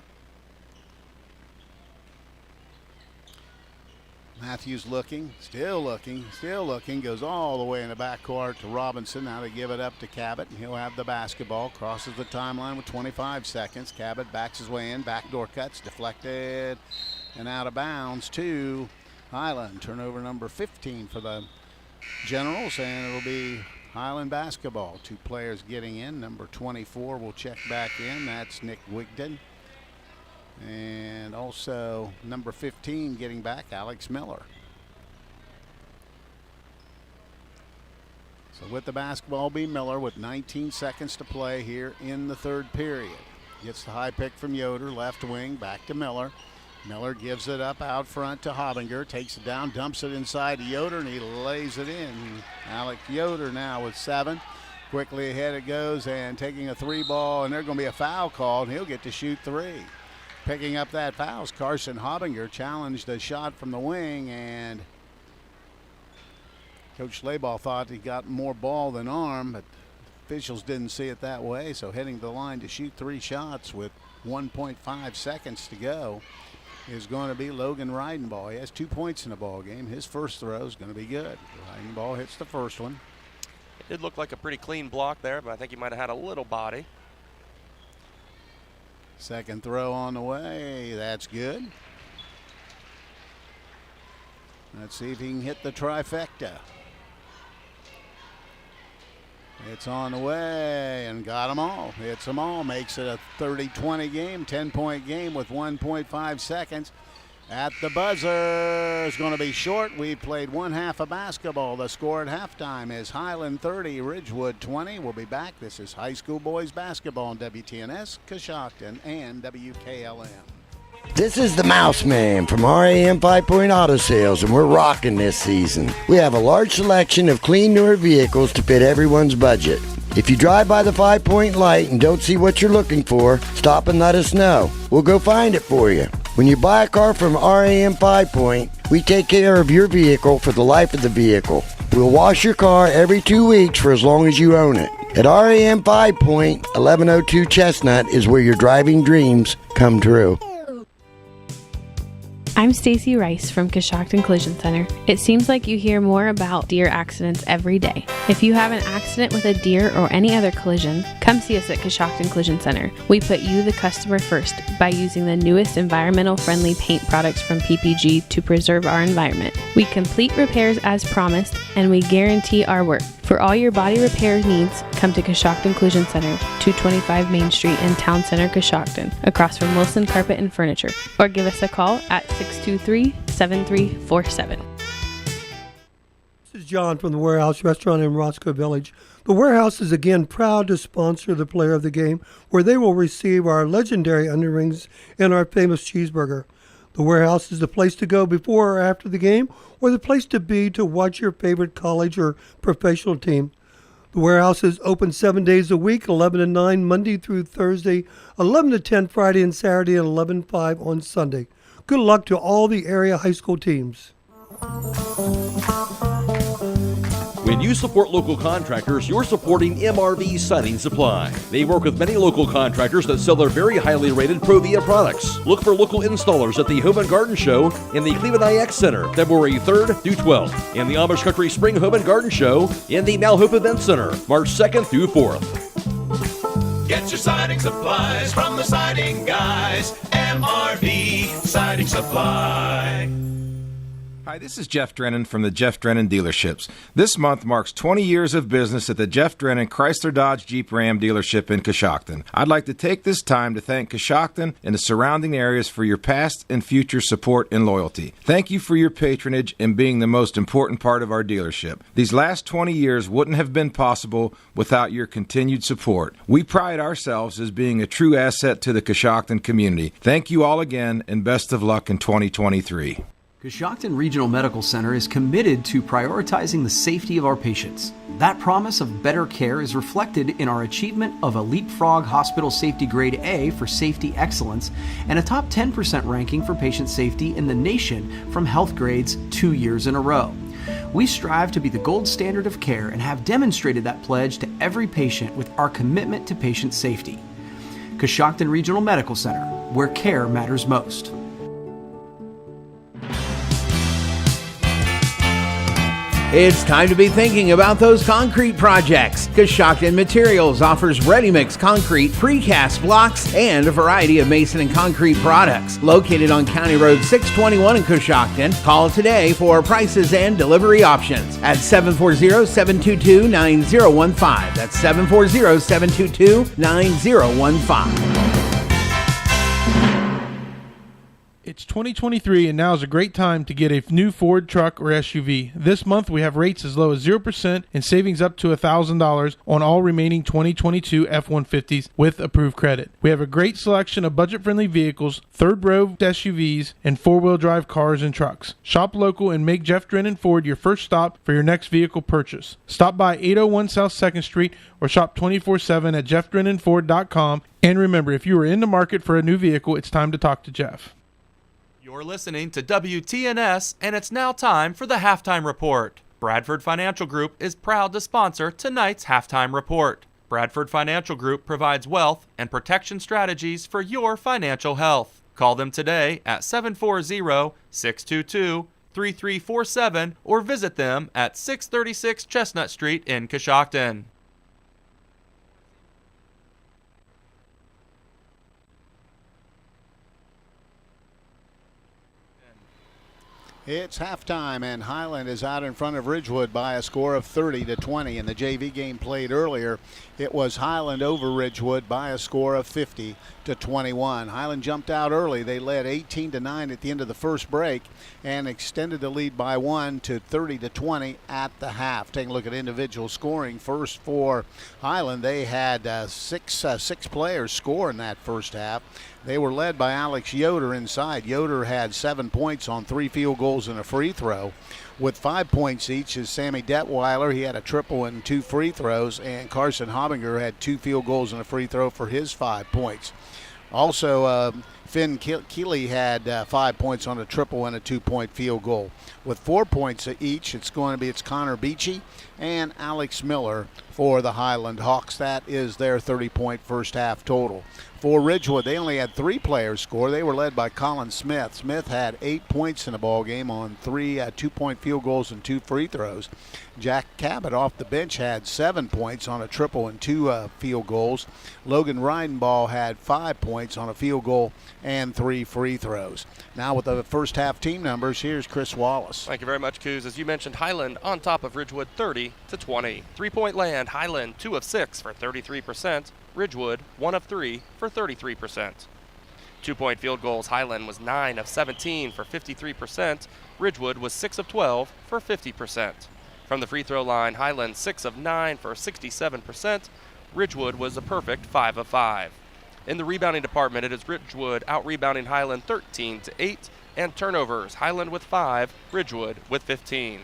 Matthews looking, still looking, goes all the way in the backcourt to Robinson. Now they give it up to Cabot, and he'll have the basketball. Crosses the timeline with 25 seconds. Cabot backs his way in, backdoor cuts, deflected, and out of bounds to Hiland. Turnover number 15 for the Generals, and it'll be Hiland basketball. 2 players getting in. Number 24 will check back in. That's Nick Wigden. And also number 15 getting back, Alex Miller. So with the basketball be Miller with 19 seconds to play here in the third period. Gets the high pick from Yoder, left wing, back to Miller. Miller gives it up out front to Hobinger, takes it down, dumps it inside to Yoder, and he lays it in. Alex Yoder now with 7. Quickly ahead it goes, and taking a 3 ball, and there's going to be a foul called, and he'll get to shoot 3. Picking up that foul is Carson Hobinger. Challenged a shot from the wing, and Coach Slayball thought he got more ball than arm, but Officials didn't see it that way, so heading to the line to shoot 3 shots with 1.5 seconds to go is going to be Logan Reidenbaugh. He has 2 points in the ball game. His first throw is going to be good. Reidenbaugh hits the first one. It did look like a pretty clean block there, but I think he might have had a little body. Second throw on the way. That's good. Let's see if he can hit the trifecta. It's on the way and got them all. Hits them all. Makes it a 30-20 game, 10-point game with 1.5 seconds. At the buzzer is going to be short. We played one half of basketball. The score at halftime is Hiland 30, Ridgewood 20. We'll be back. This is high school boys basketball on WTNS, Coshocton, and WKLM. This is the Mouse Man from RAM 5 Point Auto Sales, and we're rocking this season. We have a large selection of clean, newer vehicles to fit everyone's budget. If you drive by the 5 Point light and don't see what you're looking for, stop and let us know. We'll go find it for you. When you buy a car from RAM 5 Point, we take care of your vehicle for the life of the vehicle. We'll wash your car every 2 weeks for as long as you own it. At RAM 5 Point, 1102 Chestnut is where your driving dreams come true. I'm Stacy Rice from Coshocton Collision Center. It seems like you hear more about deer accidents every day. If you have an accident with a deer or any other collision, come see us at Coshocton Collision Center. We put you, the customer, first by using the newest environmental-friendly paint products from PPG to preserve our environment. We complete repairs as promised, and we guarantee our work. For all your body repair needs, come to Coshocton Collision Center, 225 Main Street in Town Center, Coshocton, across from Wilson Carpet and Furniture, or give us a call at 623-7347. This is John from the Warehouse Restaurant in Roscoe Village. The Warehouse is again proud to sponsor the player of the game, where they will receive our legendary onion rings and our famous cheeseburger. The Warehouse is the place to go before or after the game, or the place to be to watch your favorite college or professional team. The Warehouse is open 7 days a week, 11 to 9 Monday through Thursday, 11 to 10 Friday and Saturday, and 11 to 5 on Sunday. Good luck to all the area high school teams. When you support local contractors, you're supporting MRV Siding Supply. They work with many local contractors that sell their very highly rated Provia products. Look for local installers at the Home and Garden Show in the Cleveland IX Center, February 3rd through 12th, and the Amish Country Spring Home and Garden Show in the Malhope Event Center, March 2nd through 4th. Get your siding supplies from the siding guys. MRV Siding Supply. Hi, this is Jeff Drennan from the Jeff Drennan Dealerships. This month marks 20 years of business at the Jeff Drennan Chrysler Dodge Jeep Ram dealership in Coshocton. I'd like to take this time to thank Coshocton and the surrounding areas for your past and future support and loyalty. Thank you for your patronage and being the most important part of our dealership. These last 20 years wouldn't have been possible without your continued support. We pride ourselves as being a true asset to the Coshocton community. Thank you all again, and best of luck in 2023. Coshocton Regional Medical Center is committed to prioritizing the safety of our patients. That promise of better care is reflected in our achievement of a Leapfrog Hospital Safety Grade A for safety excellence and a top 10% ranking for patient safety in the nation from Health Grades 2 years in a row. We strive to be the gold standard of care and have demonstrated that pledge to every patient with our commitment to patient safety. Coshocton Regional Medical Center, where care matters most. It's time to be thinking about those concrete projects. Coshocton Materials offers ready-mix concrete, precast blocks, and a variety of mason and concrete products. Located on County Road 621 in Coshocton, call today for prices and delivery options at 740-722-9015. That's 740-722-9015. It's 2023, and now is a great time to get a new Ford truck or SUV. This month, we have rates as low as 0% and savings up to $1,000 on all remaining 2022 F-150s with approved credit. We have a great selection of budget-friendly vehicles, third-row SUVs, and four-wheel drive cars and trucks. Shop local and make Jeff Drennan Ford your first stop for your next vehicle purchase. Stop by 801 South 2nd Street or shop 24/7 at jeffdrennanford.com. And remember, if you are in the market for a new vehicle, it's time to talk to Jeff. You're listening to WTNS, and it's now time for the Halftime Report. Bradford Financial Group is proud to sponsor tonight's Halftime Report. Bradford Financial Group provides wealth and protection strategies for your financial health. Call them today at 740-622-3347 or visit them at 636 Chestnut Street in Coshocton. It's halftime, and Hiland is out in front of Ridgewood by a score of 30-20. In the JV game played earlier, it was Hiland over Ridgewood by a score of 50-21. Hiland jumped out early. They led 18-9 at the end of the first break and extended the lead by 1 to 30-20 at the half. Taking a look at individual scoring first for Hiland, they had six players score in that first half. They were led by Alex Yoder inside. Yoder had 7 points on 3 field goals and a free throw. With 5 points each is Sammy Detweiler. He had a triple and 2 free throws. And Carson Hobinger had 2 field goals and a free throw for his 5 points. Also, Finn Keeley had 5 points on a triple and a 2-point field goal. With 4 points each, it's Connor Beachy and Alex Miller for the Hiland Hawks. That is their 30-point first half total. For Ridgewood, they only had 3 players score. They were led by Colin Smith. Smith had 8 points in the ball game on 3 2-point field goals and 2 free throws. Jack Cabot off the bench had 7 points on a triple and 2 field goals. Logan Reidenball had 5 points on a field goal and 3 free throws. Now with the first half team numbers, here's Chris Wallace. Thank you very much, Coos. As you mentioned, Hiland on top of Ridgewood 30-20. 3-point land, Hiland 2 of 6 for 33%. Ridgewood 1 of 3 for 33%. 2-point field goals, Hiland was 9 of 17 for 53%. Ridgewood was 6 of 12 for 50%. From the free throw line, Hiland 6 of 9 for 67%. Ridgewood was a perfect 5 of 5. In the rebounding department, it is Ridgewood out-rebounding Hiland 13-8, and turnovers, Hiland with 5, Ridgewood with 15.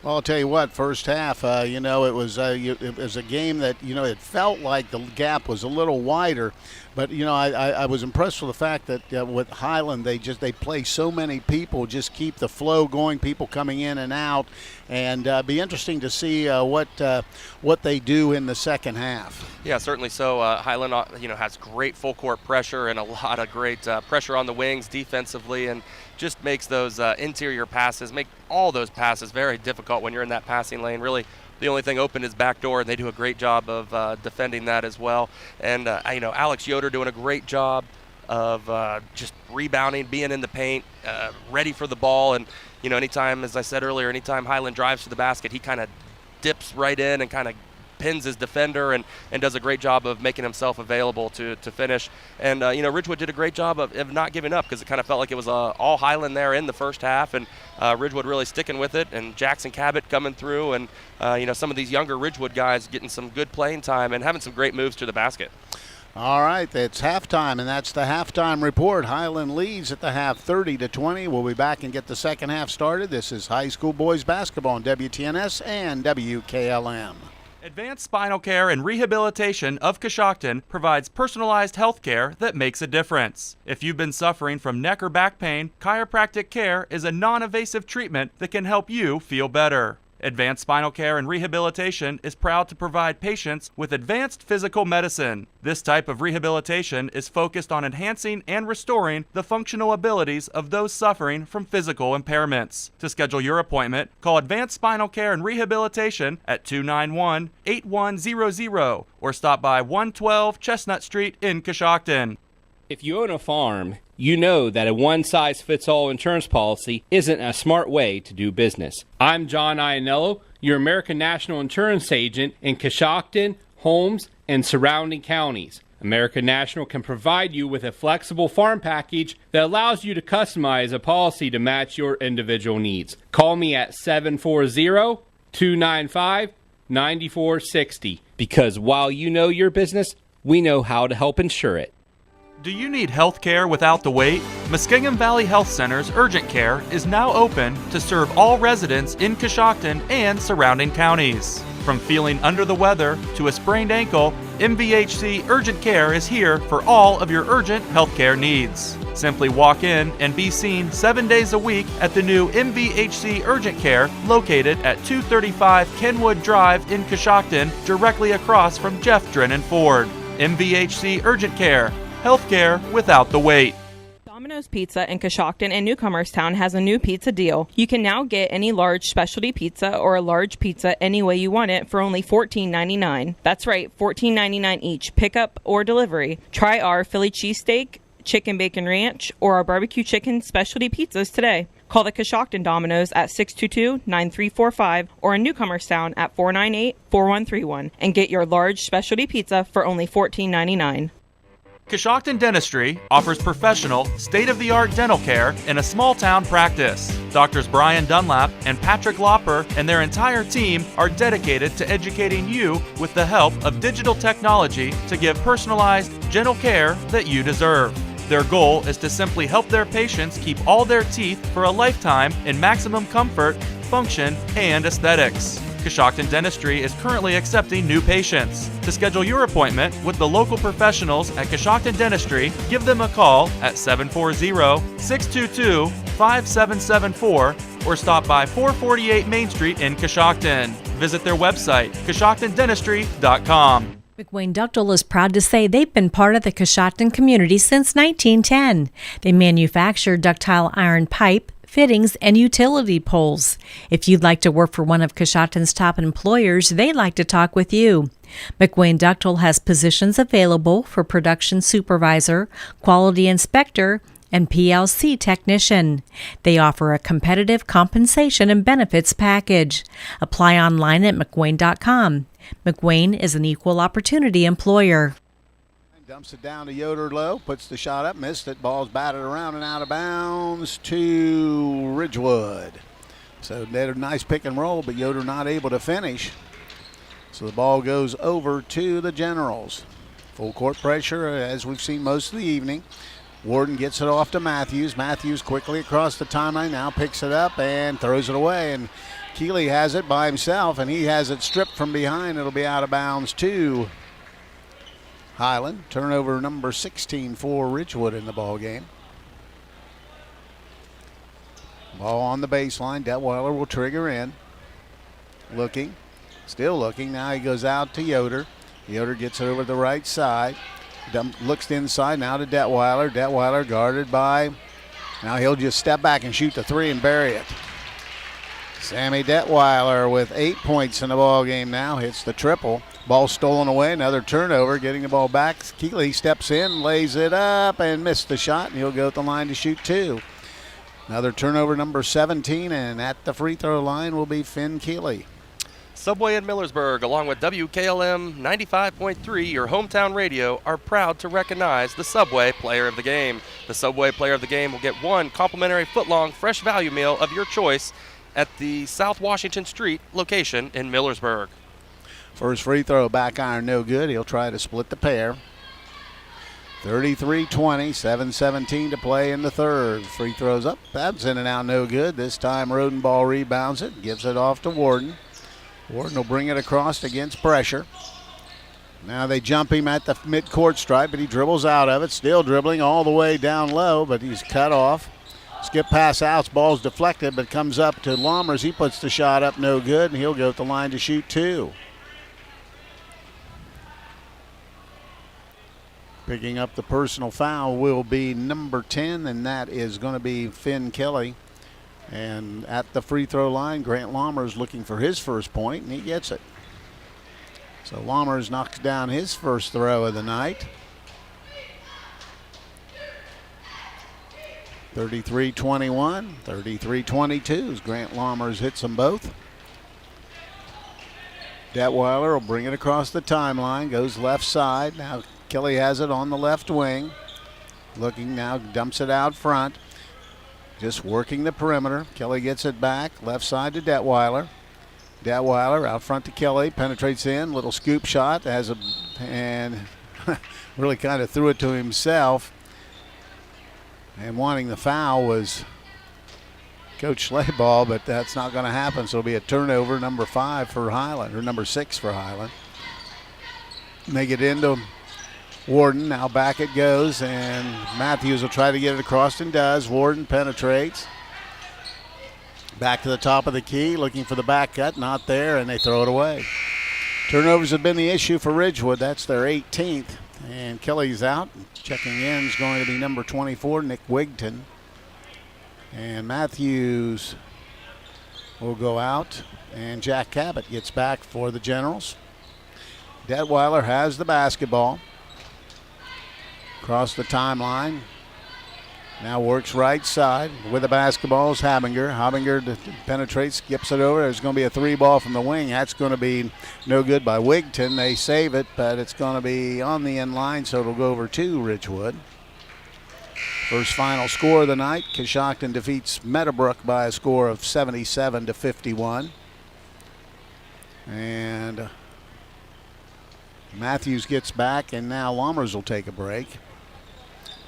Well, I'll tell you what, first half, it was a game that, it felt like the gap was a little wider. But, I was impressed with the fact that with Hiland, they play so many people, just keep the flow going, people coming in and out. And be interesting to see what they do in the second half. Yeah, certainly so. Hiland, has great full court pressure and a lot of great pressure on the wings defensively, and just makes those interior passes, make all those passes very difficult when you're in that passing lane. Really, the only thing open is backdoor, and they do a great job of defending that as well. And, Alex Yoder doing a great job of just rebounding, being in the paint, ready for the ball. And, anytime, as I said earlier, anytime Hiland drives to the basket, he kind of dips right in and kind of pins his defender and does a great job of making himself available to finish. And, Ridgewood did a great job of not giving up, because it kind of felt like it was all Hiland there in the first half, and Ridgewood really sticking with it, and Jackson Cabot coming through, and, some of these younger Ridgewood guys getting some good playing time and having some great moves to the basket. All right, it's halftime, and that's the halftime report. Hiland leads at the half 30-20. We'll be back and get the second half started. This is high school boys basketball on WTNS and WKLM. Advanced Spinal Care and Rehabilitation of Coshocton provides personalized health care that makes a difference. If you've been suffering from neck or back pain, chiropractic care is a non-invasive treatment that can help you feel better. Advanced Spinal Care and Rehabilitation is proud to provide patients with advanced physical medicine. This type of rehabilitation is focused on enhancing and restoring the functional abilities of those suffering from physical impairments. To schedule your appointment, call Advanced Spinal Care and Rehabilitation at 291-8100 or stop by 112 Chestnut Street in Coshocton. If you own a farm, you know that a one-size-fits-all insurance policy isn't a smart way to do business. I'm John Iannello, your American National Insurance agent in Coshocton, Holmes, and surrounding counties. American National can provide you with a flexible farm package that allows you to customize a policy to match your individual needs. Call me at 740-295-9460, because while you know your business, we know how to help insure it. Do you need health care without the wait? Muskingum Valley Health Center's urgent care is now open to serve all residents in Coshocton and surrounding counties. From feeling under the weather to a sprained ankle, MVHC Urgent Care is here for all of your urgent healthcare needs. Simply walk in and be seen 7 days a week at the new MVHC Urgent Care located at 235 Kenwood Drive in Coshocton, directly across from Jeff Drennan Ford. MVHC Urgent Care, healthcare without the wait. Domino's Pizza in Coshocton and Newcomerstown has a new pizza deal. You can now get any large specialty pizza or a large pizza any way you want it for only $14.99. That's right, $14.99 each, pickup or delivery. Try our Philly cheesesteak, chicken bacon ranch, or our barbecue chicken specialty pizzas today. Call the Coshocton Domino's at 622-9345 or in Newcomerstown at 498-4131 and get your large specialty pizza for only $14.99. Coshocton Dentistry offers professional, state-of-the-art dental care in a small-town practice. Doctors Brian Dunlap and Patrick Lopper and their entire team are dedicated to educating you with the help of digital technology to give personalized, gentle care that you deserve. Their goal is to simply help their patients keep all their teeth for a lifetime in maximum comfort, function, and aesthetics. Coshocton Dentistry is currently accepting new patients. To schedule your appointment with the local professionals at Coshocton Dentistry, give them a call at 740-622-5774 or stop by 448 Main Street in Coshocton. Visit their website, CoshoctonDentistry.com. McWayne Ductile is proud to say they've been part of the Coshocton community since 1910. They manufacture ductile iron pipe, fittings, and utility poles. If you'd like to work for one of Coshocton's top employers, they'd like to talk with you. McWayne Ductile has positions available for production supervisor, quality inspector, and PLC technician. They offer a competitive compensation and benefits package. Apply online at McWayne.com. McWayne is an equal opportunity employer. Dumps it down to Yoder low, puts the shot up, missed it, ball's batted around and out of bounds to Ridgewood. So they had a nice pick and roll, but Yoder not able to finish. So the ball goes over to the Generals. Full court pressure as we've seen most of the evening. Warden gets it off to Matthews. Matthews quickly across the timeline, now picks it up and throws it away. And Keeley has it by himself, and he has it stripped from behind. It'll be out of bounds to Hiland. Turnover number 16 for Ridgewood in the ball game. Ball on the baseline. Detweiler will trigger in. Looking. Still looking. Now he goes out to Yoder. Yoder gets it over the right side. Looks inside now to Detweiler. Detweiler guarded by. Now he'll just step back and shoot the three and bury it. Sammy Detweiler with 8 points in the ball game now. Hits the triple. Ball stolen away. Another turnover. Getting the ball back. Keeley steps in, lays it up, and missed the shot. And he'll go at the line to shoot two. Another turnover, number 17, and at the free throw line will be Finn Keeley. Subway in Millersburg, along with WKLM 95.3, your hometown radio, are proud to recognize the Subway Player of the Game. The Subway Player of the Game will get one complimentary foot-long fresh value meal of your choice at the South Washington Street location in Millersburg. First free throw, back iron, no good. He'll try to split the pair. 33-20, 7:17 to play in the third. Free throws up, that's in and out, no good. This time Rodenball rebounds it, gives it off to Warden. Warden will bring it across against pressure. Now they jump him at the midcourt stripe, but he dribbles out of it. Still dribbling all the way down low, but he's cut off. Skip pass out, ball's deflected, but comes up to Lammers. He puts the shot up, no good, and he'll go at the line to shoot two. Picking up the personal foul will be number 10, and that is going to be Finn Kelly. And at the free throw line, Grant Lammers looking for his first point, and he gets it. So Lammers knocks down his first throw of the night. 33-21, 33-22 as Grant Lammers hits them both. Detweiler will bring it across the timeline, goes left side. Now Kelly has it on the left wing. Looking now, dumps it out front. Just working the perimeter. Kelly gets it back, left side to Detweiler. Detweiler out front to Kelly, penetrates in, little scoop shot, and really kind of threw it to himself. And wanting the foul was Coach Schleybaugh, but that's not going to happen. So it'll be a turnover, number 5 for Hiland, or number 6 for Hiland. And they get into Warden. Now back it goes, and Matthews will try to get it across and does. Warden penetrates. Back to the top of the key, looking for the back cut. Not there, and they throw it away. Turnovers have been the issue for Ridgewood. That's their 18th. And Kelly's out. Checking in is going to be number 24, Nick Wigton. And Matthews will go out, and Jack Cabot gets back for the Generals. Detweiler has the basketball. Across the timeline. Now works right side with the basketball is Habinger. Habinger penetrates, skips it over. There's going to be a 3-ball from the wing. That's going to be no good by Wigton. They save it, but it's going to be on the end line, so it'll go over to Ridgewood. First final score of the night. Coshocton defeats Meadowbrook by a score of 77-51. And Matthews gets back, and now Lammers will take a break.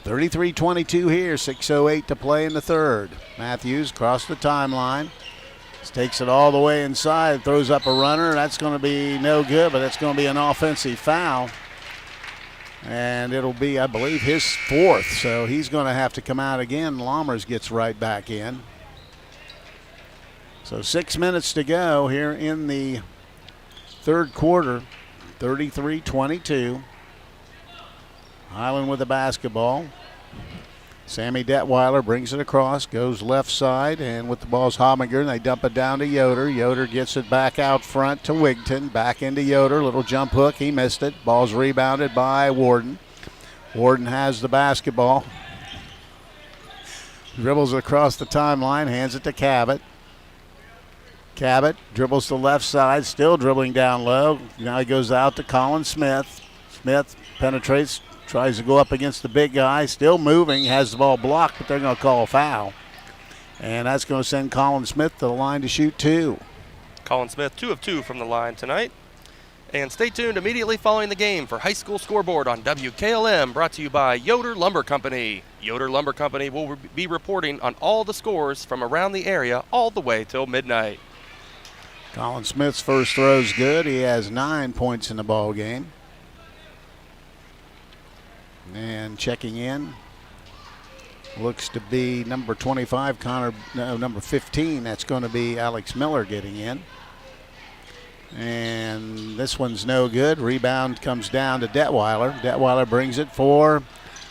33-22 here, 6:08 to play in the third. Matthews across the timeline. Takes it all the way inside, throws up a runner. That's going to be no good, but it's going to be an offensive foul. And it'll be, I believe, his 4th, so he's going to have to come out again. Lammers gets right back in. So 6 minutes to go here in the third quarter, 33-22. Hiland with the basketball. Sammy Detweiler brings it across, goes left side, and with the ball's Habinger, and they dump it down to Yoder. Yoder gets it back out front to Wigton, back into Yoder. Little jump hook, he missed it. Ball's rebounded by Warden. Warden has the basketball. Dribbles across the timeline, hands it to Cabot. Cabot dribbles to the left side, still dribbling down low. Now he goes out to Colin Smith. Smith penetrates, tries to go up against the big guy, still moving, has the ball blocked, but they're going to call a foul. And that's going to send Colin Smith to the line to shoot 2. Colin Smith, 2 of 2 from the line tonight. And stay tuned immediately following the game for High School Scoreboard on WKLM, brought to you by Yoder Lumber Company. Yoder Lumber Company will be reporting on all the scores from around the area all the way till midnight. Colin Smith's first throw is good. He has 9 points in the ball game. And checking in looks to be number 25, number 15. That's going to be Alex Miller getting in. And this one's no good. Rebound comes down to Detweiler. Detweiler brings it for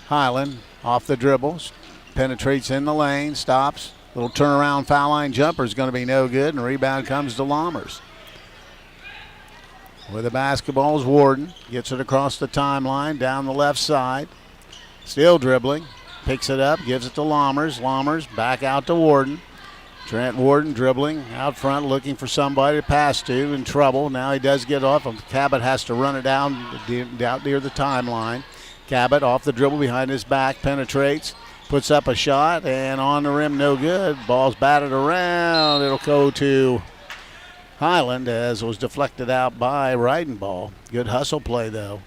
Hiland. Off the dribbles. Penetrates in the lane. Stops. Little turnaround foul line jumper is going to be no good. And rebound comes to Lammers. With the basketball is Warden. Gets it across the timeline down the left side. Still dribbling. Picks it up. Gives it to Lammers. Lammers back out to Warden. Trent Warden dribbling out front, looking for somebody to pass to, in trouble. Now he does get off. Cabot has to run it down near the timeline. Cabot off the dribble behind his back, penetrates, puts up a shot, and on the rim, no good. Ball's batted around. It'll go to Hiland as it was deflected out by Reidenball. Good hustle play, though.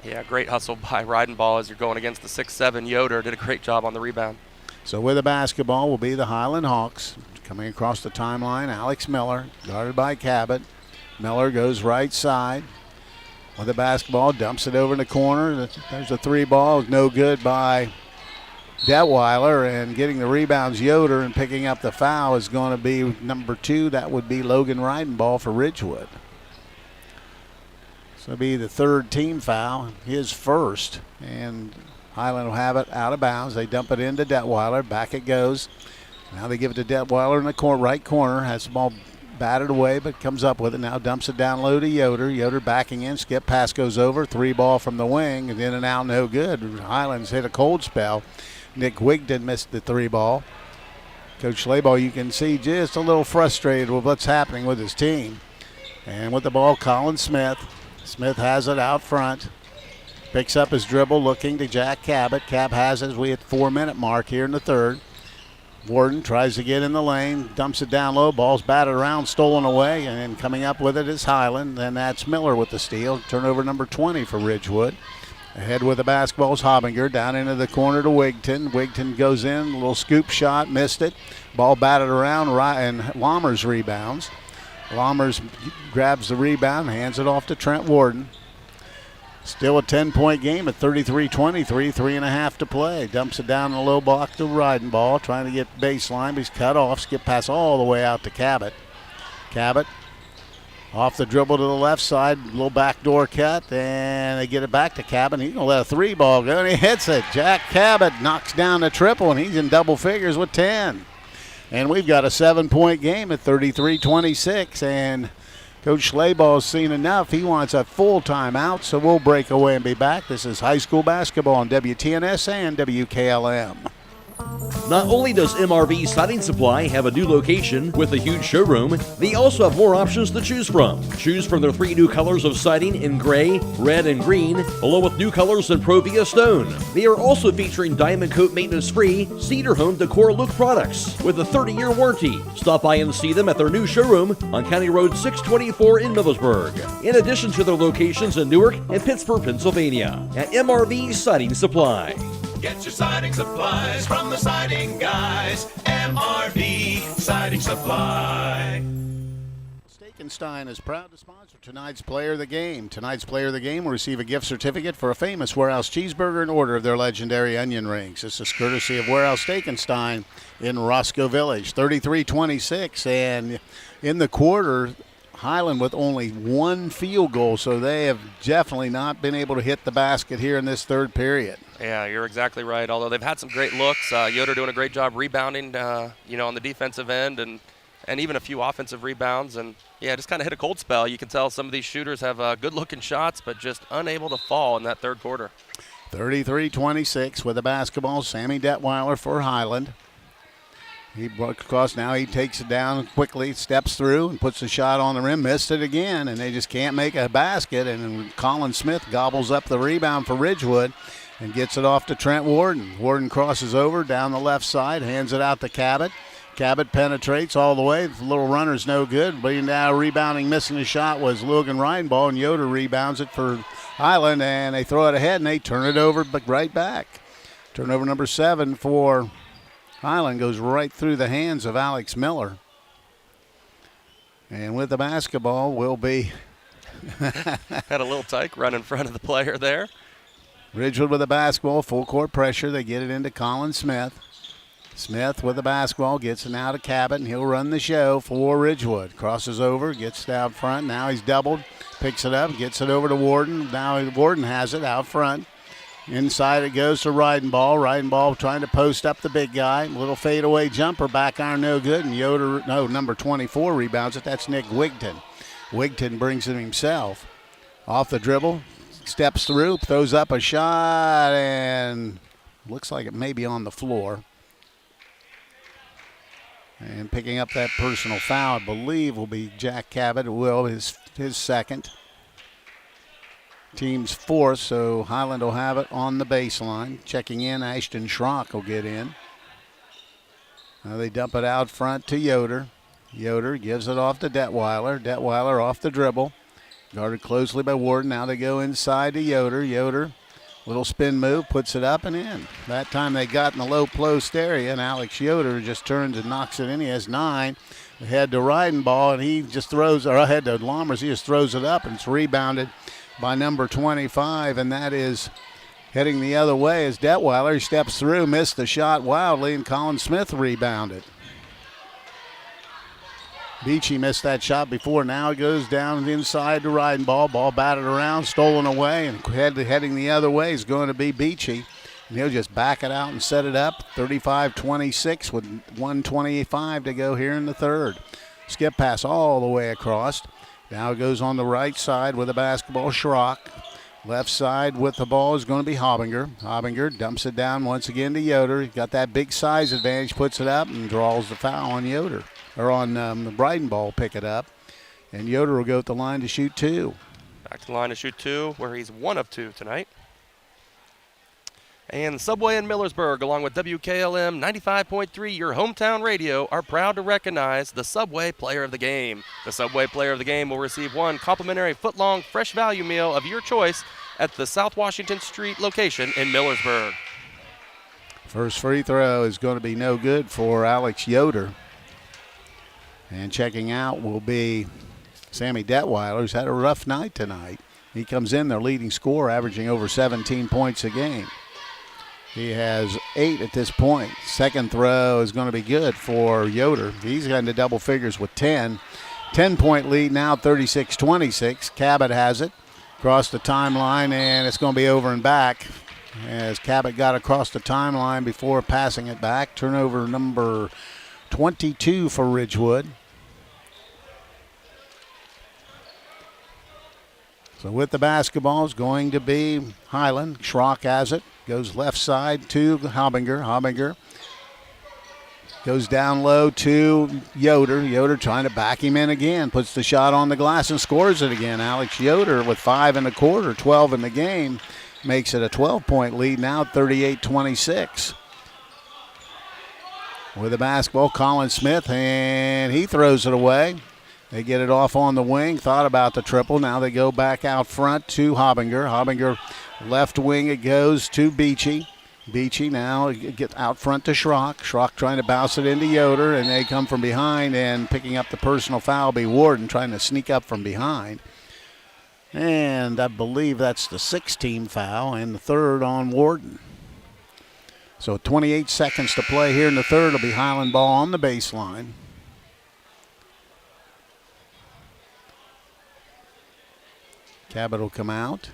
Yeah, great hustle by Reidenball as you're going against the 6'7 Yoder. Did a great job on the rebound. So with the basketball will be the Hiland Hawks. Coming across the timeline, Alex Miller, guarded by Cabot. Miller goes right side. With the basketball, dumps it over in the corner. There's a 3-ball, no good by Detweiler, and getting the rebounds Yoder, and picking up the foul is going to be number 2. That would be Logan Reidenball for Ridgewood. So it'll be the third team foul, his first, and Hiland will have it out of bounds. They dump it into Detweiler. Back it goes. Now they give it to Detweiler in the right corner. Has the ball batted away, but comes up with it. Now dumps it down low to Yoder. Yoder backing in. Skip pass goes over. 3-ball from the wing. And in and out, no good. Hiland's hit a cold spell. Nick Wigton missed the 3-ball. Coach Schlaball, you can see, just a little frustrated with what's happening with his team. And with the ball, Colin Smith. Smith has it out front. Picks up his dribble, looking to Jack Cabot. Cab has it as we hit the 4-minute mark here in the third. Warden tries to get in the lane, dumps it down low. Ball's batted around, stolen away, and then coming up with it is Hiland. Then that's Miller with the steal. Turnover number 20 for Ridgewood. Ahead with the basketball is Habinger. Down into the corner to Wigton. Wigton goes in, a little scoop shot, missed it. Ball batted around, and Lammers rebounds. Lammers grabs the rebound, hands it off to Trent Warden. Still a 10-point game at 33-23, 3.5 to play. Dumps it down in the low block to Reidenball, trying to get baseline, but he's cut off. Skip pass all the way out to Cabot. Cabot off the dribble to the left side, little backdoor cut, and they get it back to Cabot. He's going to let a 3 ball go, and he hits it. Jack Cabot knocks down the triple, and he's in double figures with 10. And we've got a 7-point game at 33-26, and Coach Schlabach's seen enough. He wants a full timeout, so we'll break away and be back. This is high school basketball on WTNS and WKLM. Not only does MRV Siding Supply have a new location with a huge showroom, they also have more options to choose from. Choose from their 3 new colors of siding in gray, red, and green, along with new colors in Provia Stone. They are also featuring Diamond Coat maintenance-free Cedar Home Decor Look products with a 30-year warranty. Stop by and see them at their new showroom on County Road 624 in Millersburg, in addition to their locations in Newark and Pittsburgh, Pennsylvania, at MRV Siding Supply. Get your siding supplies from the siding guys. MRV Siding Supply. Stekenstein is proud to sponsor tonight's Player of the Game. Tonight's Player of the Game will receive a gift certificate for a famous Warehouse cheeseburger in order of their legendary onion rings. This is courtesy of Warehouse Stekenstein in Roscoe Village. 33-26, and in the quarter, Hiland with only 1 field goal, so they have definitely not been able to hit the basket here in this third period. Yeah, you're exactly right. Although they've had some great looks, Yoder doing a great job rebounding, on the defensive end, and even a few offensive rebounds. And yeah, just kind of hit a cold spell. You can tell some of these shooters have good-looking shots, but just unable to fall in that third quarter. 33-26 with the basketball. Sammy Detweiler for Hiland. He broke across now. He takes it down quickly, steps through, and puts the shot on the rim. Missed it again, and they just can't make a basket. And then Colin Smith gobbles up the rebound for Ridgewood and gets it off to Trent Warden. Warden crosses over down the left side, hands it out to Cabot. Cabot penetrates all the way. The little runner's no good. But now rebounding, missing the shot was Logan Reinball, and Yoder rebounds it for Hiland, and they throw it ahead, and they turn it over but right back. Turnover number 7 for Hiland goes right through the hands of Alex Miller. And with the basketball will be Had a little tyke run in front of the player there. Ridgewood with the basketball, full court pressure. They get it into Colin Smith. Smith with the basketball, gets it now to Cabot, and he'll run the show for Ridgewood. Crosses over, gets it out front. Now he's doubled, picks it up, gets it over to Warden. Now Warden has it out front. Inside it goes to Reidenball. Reidenball trying to post up the big guy. Little fadeaway jumper, back iron no good. And number 24 rebounds it. That's Nick Wigton. Wigton brings it himself. Off the dribble, steps through, throws up a shot, and looks like it may be on the floor. And picking up that personal foul, I believe, will be Jack Cabot. It will, his second. Team's fourth, so Hiland will have it on the baseline. Checking in, Ashton Schrock will get in. Now they dump it out front to Yoder. Yoder gives it off to Detweiler. Detweiler off the dribble. Guarded closely by Warden. Now they go inside to Yoder. Yoder, little spin move, puts it up and in. That time they got in the low post area, and Alex Yoder just turns and knocks it in. He has 9. Head to Reidenball, and he just throws, or ahead to Lammers, he just throws it up, and it's rebounded by number 25, and that is heading the other way as Detweiler. He steps through, missed the shot wildly, and Colin Smith rebounded. Beachy missed that shot before. Now it goes down inside to Reidenball. Ball batted around, stolen away, and heading the other way is going to be Beachy. And he'll just back it out and set it up. 35-26 with 1:25 to go here in the third. Skip pass all the way across. Now it goes on the right side with the basketball, Schrock. Left side with the ball is going to be Hobbinger. Hobbinger dumps it down once again to Yoder. He's got that big size advantage, puts it up, and draws the foul on Yoder. Or on the Breidenball, pick it up. And Yoder will go at the line to shoot 2. Back to the line to shoot 2, where he's 1 of 2 tonight. And Subway in Millersburg, along with WKLM 95.3, your hometown radio, are proud to recognize the Subway Player of the Game. The Subway Player of the Game will receive 1 complimentary foot-long fresh value meal of your choice at the South Washington Street location in Millersburg. First free throw is going to be no good for Alex Yoder. And checking out will be Sammy Detweiler's had a rough night tonight. He comes in their leading scorer, averaging over 17 points a game. He has 8 at this point. Second throw is going to be good for Yoder. He's got into double figures with 10. 10-point lead now, 36-26. Cabot has it across the timeline, and it's going to be over and back as Cabot got across the timeline before passing it back. Turnover number 22 for Ridgewood. So with the basketball is going to be Hiland. Schrock has it. Goes left side to Hobinger. Hobinger goes down low to Yoder. Yoder trying to back him in again. Puts the shot on the glass and scores it again. Alex Yoder with 5 in the quarter, 12 in the game. Makes it a 12-point lead now, 38-26. With the basketball, Colin Smith, and he throws it away. They get it off on the wing, thought about the triple. Now they go back out front to Hobinger. Hobinger left wing, it goes to Beachy. Beachy now get out front to Schrock. Schrock trying to bounce it into Yoder, and they come from behind, and picking up the personal foul be Warden trying to sneak up from behind. And I believe that's the 6th-team foul and the 3rd on Warden. So 28 seconds to play here in the 3rd. It'll be Hiland ball on the baseline. Cabot will come out.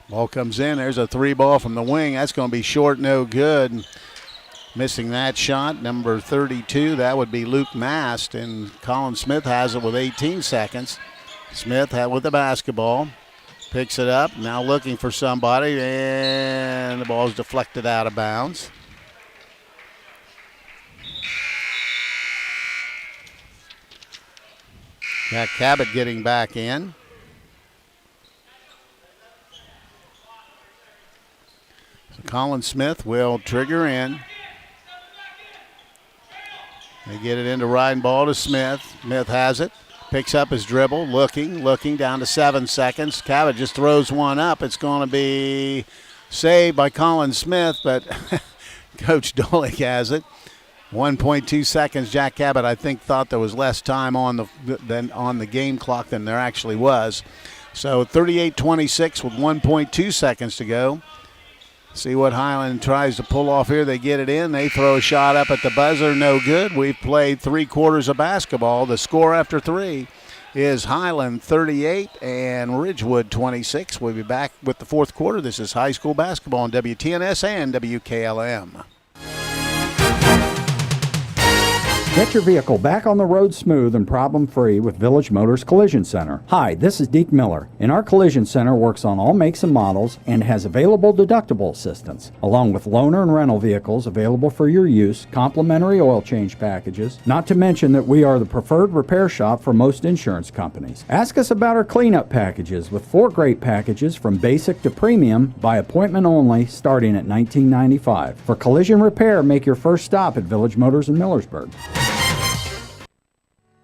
Ball comes in. There's a 3 ball from the wing. That's going to be short, no good. Missing that shot, number 32, that would be Luke Mast. And Colin Smith has it with 18 seconds. Smith with the basketball. Picks it up. Now looking for somebody. And the ball's deflected out of bounds. Jack Cabot getting back in. So Colin Smith will trigger in. They get it into riding ball to Smith. Smith has it. Picks up his dribble. Looking down to 7 seconds. Cabot just throws one up. It's going to be saved by Colin Smith, but Coach Dolig has it. 1.2 seconds. Jack Cabot, I think, thought there was less time on the game clock than there actually was. So 38-26 with 1.2 seconds to go. See what Hiland tries to pull off here. They get it in. They throw a shot up at the buzzer. No good. We've played 3 quarters of basketball. The score after 3 is Hiland 38 and Ridgewood 26. We'll be back with the 4th quarter. This is high school basketball on WTNS and WKLM. Get your vehicle back on the road smooth and problem-free with Village Motors Collision Center. Hi, this is Deke Miller, and our Collision Center works on all makes and models and has available deductible assistance, along with loaner and rental vehicles available for your use, complimentary oil change packages, not to mention that we are the preferred repair shop for most insurance companies. Ask us about our cleanup packages with 4 great packages from basic to premium by appointment only starting at $19.95. For collision repair, make your first stop at Village Motors in Millersburg.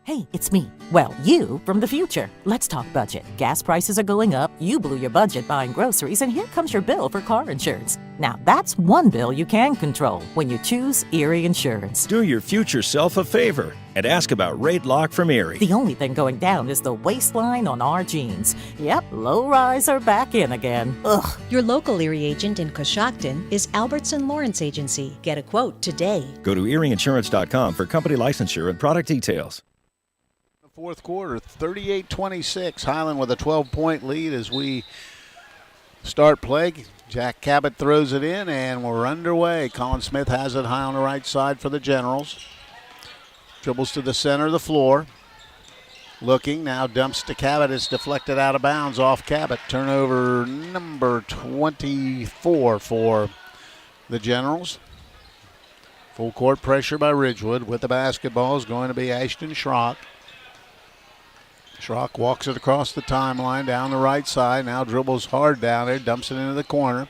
Hey, it's me. Well, you from the future. Let's talk budget. Gas prices are going up, you blew your budget buying groceries, and here comes your bill for car insurance. Now, that's one bill you can control when you choose Erie Insurance. Do your future self a favor and ask about Rate Lock from Erie. The only thing going down is the waistline on our jeans. Yep, low rise are back in again. Ugh. Your local Erie agent in Coshocton is Albertson Lawrence Agency. Get a quote today. Go to erieinsurance.com for company licensure and product details. 4th quarter, 38-26. Hiland with a 12-point lead as we start play. Jack Cabot throws it in, and we're underway. Colin Smith has it high on the right side for the Generals. Dribbles to the center of the floor. Looking, now dumps to Cabot. It's deflected out of bounds off Cabot. Turnover number 24 for the Generals. Full court pressure by Ridgewood. With the basketball is going to be Ashton Schrock. Schrock walks it across the timeline down the right side. Now dribbles hard down there, dumps it into the corner.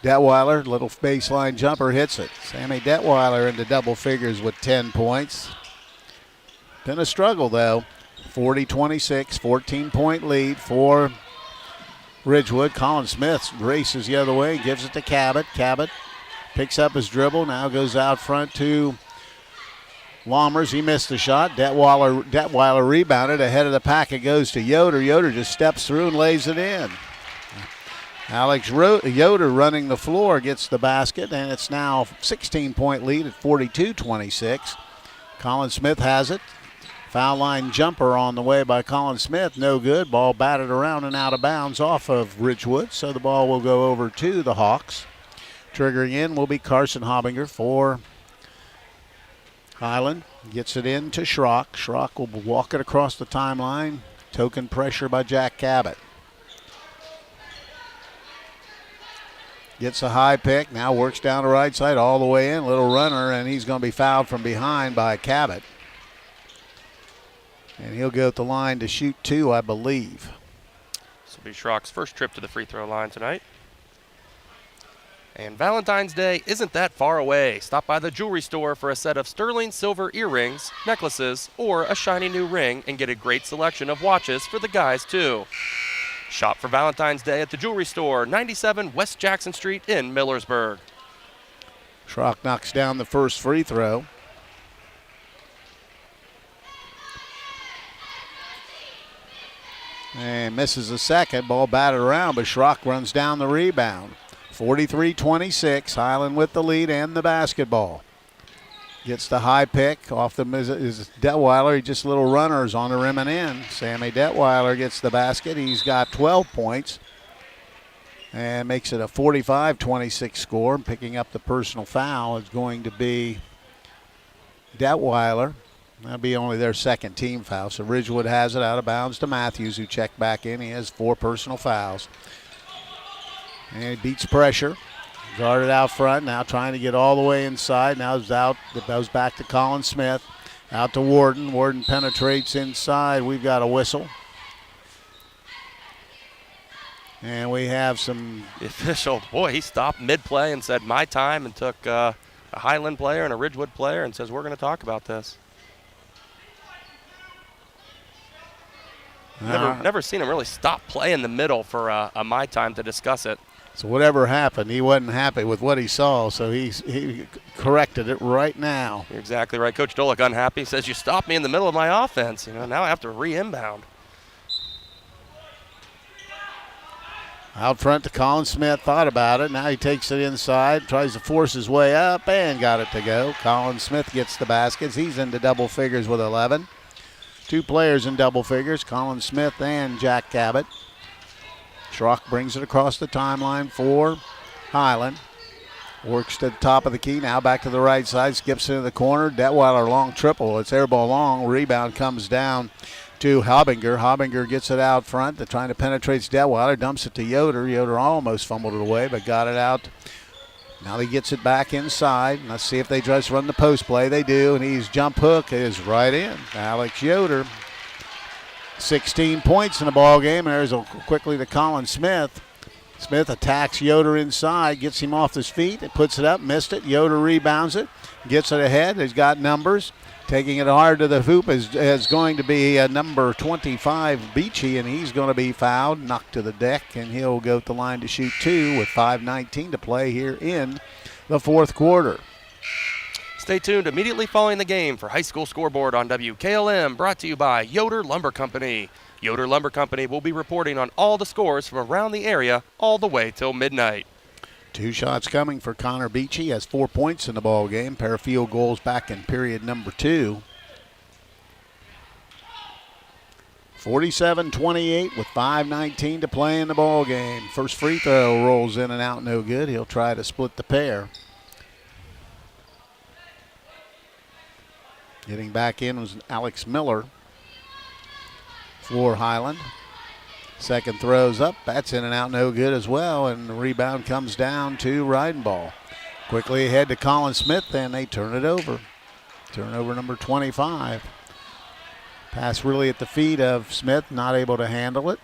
Detweiler, little baseline jumper, hits it. Sammy Detweiler into double figures with 10 points. Been a struggle, though. 40-26, 14-point lead for Ridgewood. Colin Smith races the other way, gives it to Cabot. Cabot picks up his dribble, now goes out front to Lammers. He missed the shot. Detweiler rebounded. Ahead of the pack, it goes to Yoder. Yoder just steps through and lays it in. Alex Yoder running the floor gets the basket, and it's now a 16-point lead at 42-26. Colin Smith has it. Foul line jumper on the way by Colin Smith. No good. Ball batted around and out of bounds off of Ridgewood, so the ball will go over to the Hawks. Triggering in will be Carson Hobbinger for Hiland. Gets it in to Schrock. Schrock will walk it across the timeline. Token pressure by Jack Cabot. Gets a high pick. Now works down the right side all the way in. Little runner, and he's going to be fouled from behind by Cabot. And he'll go at the line to shoot 2, I believe. This will be Schrock's first trip to the free throw line tonight. And Valentine's Day isn't that far away. Stop by the jewelry store for a set of sterling silver earrings, necklaces, or a shiny new ring and get a great selection of watches for the guys too. Shop for Valentine's Day at the jewelry store, 97 West Jackson Street in Millersburg. Schrock knocks down the first free throw. And misses the second. Ball batted around, but Schrock runs down the rebound. 43-26. Hiland with the lead and the basketball. Gets the high pick off the is Detweiler. He just little runners on the rim and in. Sammy Detweiler gets the basket. He's got 12 points and makes it a 45-26 score. Picking up the personal foul is going to be Detweiler. That'll be only their second team foul. So Ridgewood has it out of bounds to Matthews, who checked back in. He has 4 personal fouls. And he beats pressure. Guarded out front, now trying to get all the way inside. Now it's out. It goes back to Colin Smith. Out to Warden. Warden penetrates inside. We've got a whistle. And we have some... The official, boy, he stopped mid-play and said, my time, and took a Hiland player and a Ridgewood player and says, we're going to talk about this. Never seen him really stop play in the middle for a my time to discuss it. So whatever happened, he wasn't happy with what he saw, so he corrected it right now. You're exactly right. Coach Dolick unhappy, says you stopped me in the middle of my offense. Now I have to re-inbound. Out front to Colin Smith, thought about it. Now he takes it inside, tries to force his way up, and got it to go. Colin Smith gets the baskets. He's into double figures with 11. 2 players in double figures, Colin Smith and Jack Cabot. Schrock brings it across the timeline for Hiland. Works to the top of the key, now back to the right side, skips into the corner. Detweiler long triple, it's air ball long. Rebound comes down to Hobbinger. Hobbinger gets it out front, trying to penetrate Detweiler, dumps it to Yoder. Yoder almost fumbled it away, but got it out. Now he gets it back inside. Let's see if they just run the post play. They do, and his jump hook is right in. Alex Yoder. 16 points in the ball game. There's quickly to Colin Smith. Smith attacks Yoder inside, gets him off his feet, and puts it up, missed it. Yoder rebounds it, gets it ahead. He's got numbers. Taking it hard to the hoop is going to be number 25, Beachy, and he's going to be fouled, knocked to the deck, and he'll go to the line to shoot 2 with 5:19 to play here in the fourth quarter. Stay tuned immediately following the game for High School Scoreboard on WKLM, brought to you by Yoder Lumber Company. Yoder Lumber Company will be reporting on all the scores from around the area all the way till midnight. 2 shots coming for Connor Beachy. Has 4 points in the ball game. Pair of field goals back in period number 2. 47-28 with 5:19 to play in the ball game. First free throw rolls in and out, no good. He'll try to split the pair. Getting back in was Alex Miller for Hiland. Second throw's up. That's in and out, no good as well. And the rebound comes down to Reidenball. Quickly ahead to Colin Smith, and they turn it over. Turnover number 25. Pass really at the feet of Smith, not able to handle it.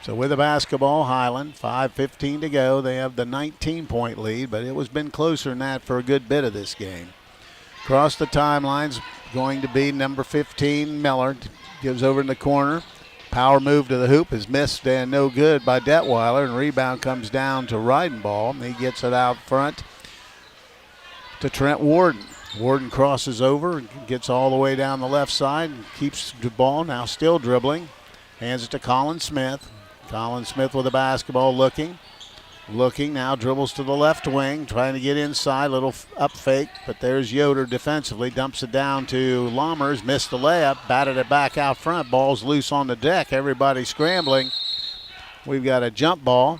So with the basketball, Hiland, 5:15 to go. They have the 19-point lead, but it was been closer than that for a good bit of this game. Across the timeline's going to be number 15, Miller. Gives over in the corner. Power move to the hoop is missed and no good by Detweiler, and rebound comes down to Reidenball. He gets it out front to Trent Warden. Warden crosses over and gets all the way down the left side and keeps the ball, now still dribbling. Hands it to Colin Smith. Colin Smith with the basketball, looking, now dribbles to the left wing, trying to get inside, little up fake, but there's Yoder defensively, dumps it down to Lammers, missed the layup, batted it back out front, ball's loose on the deck, everybody scrambling. We've got a jump ball,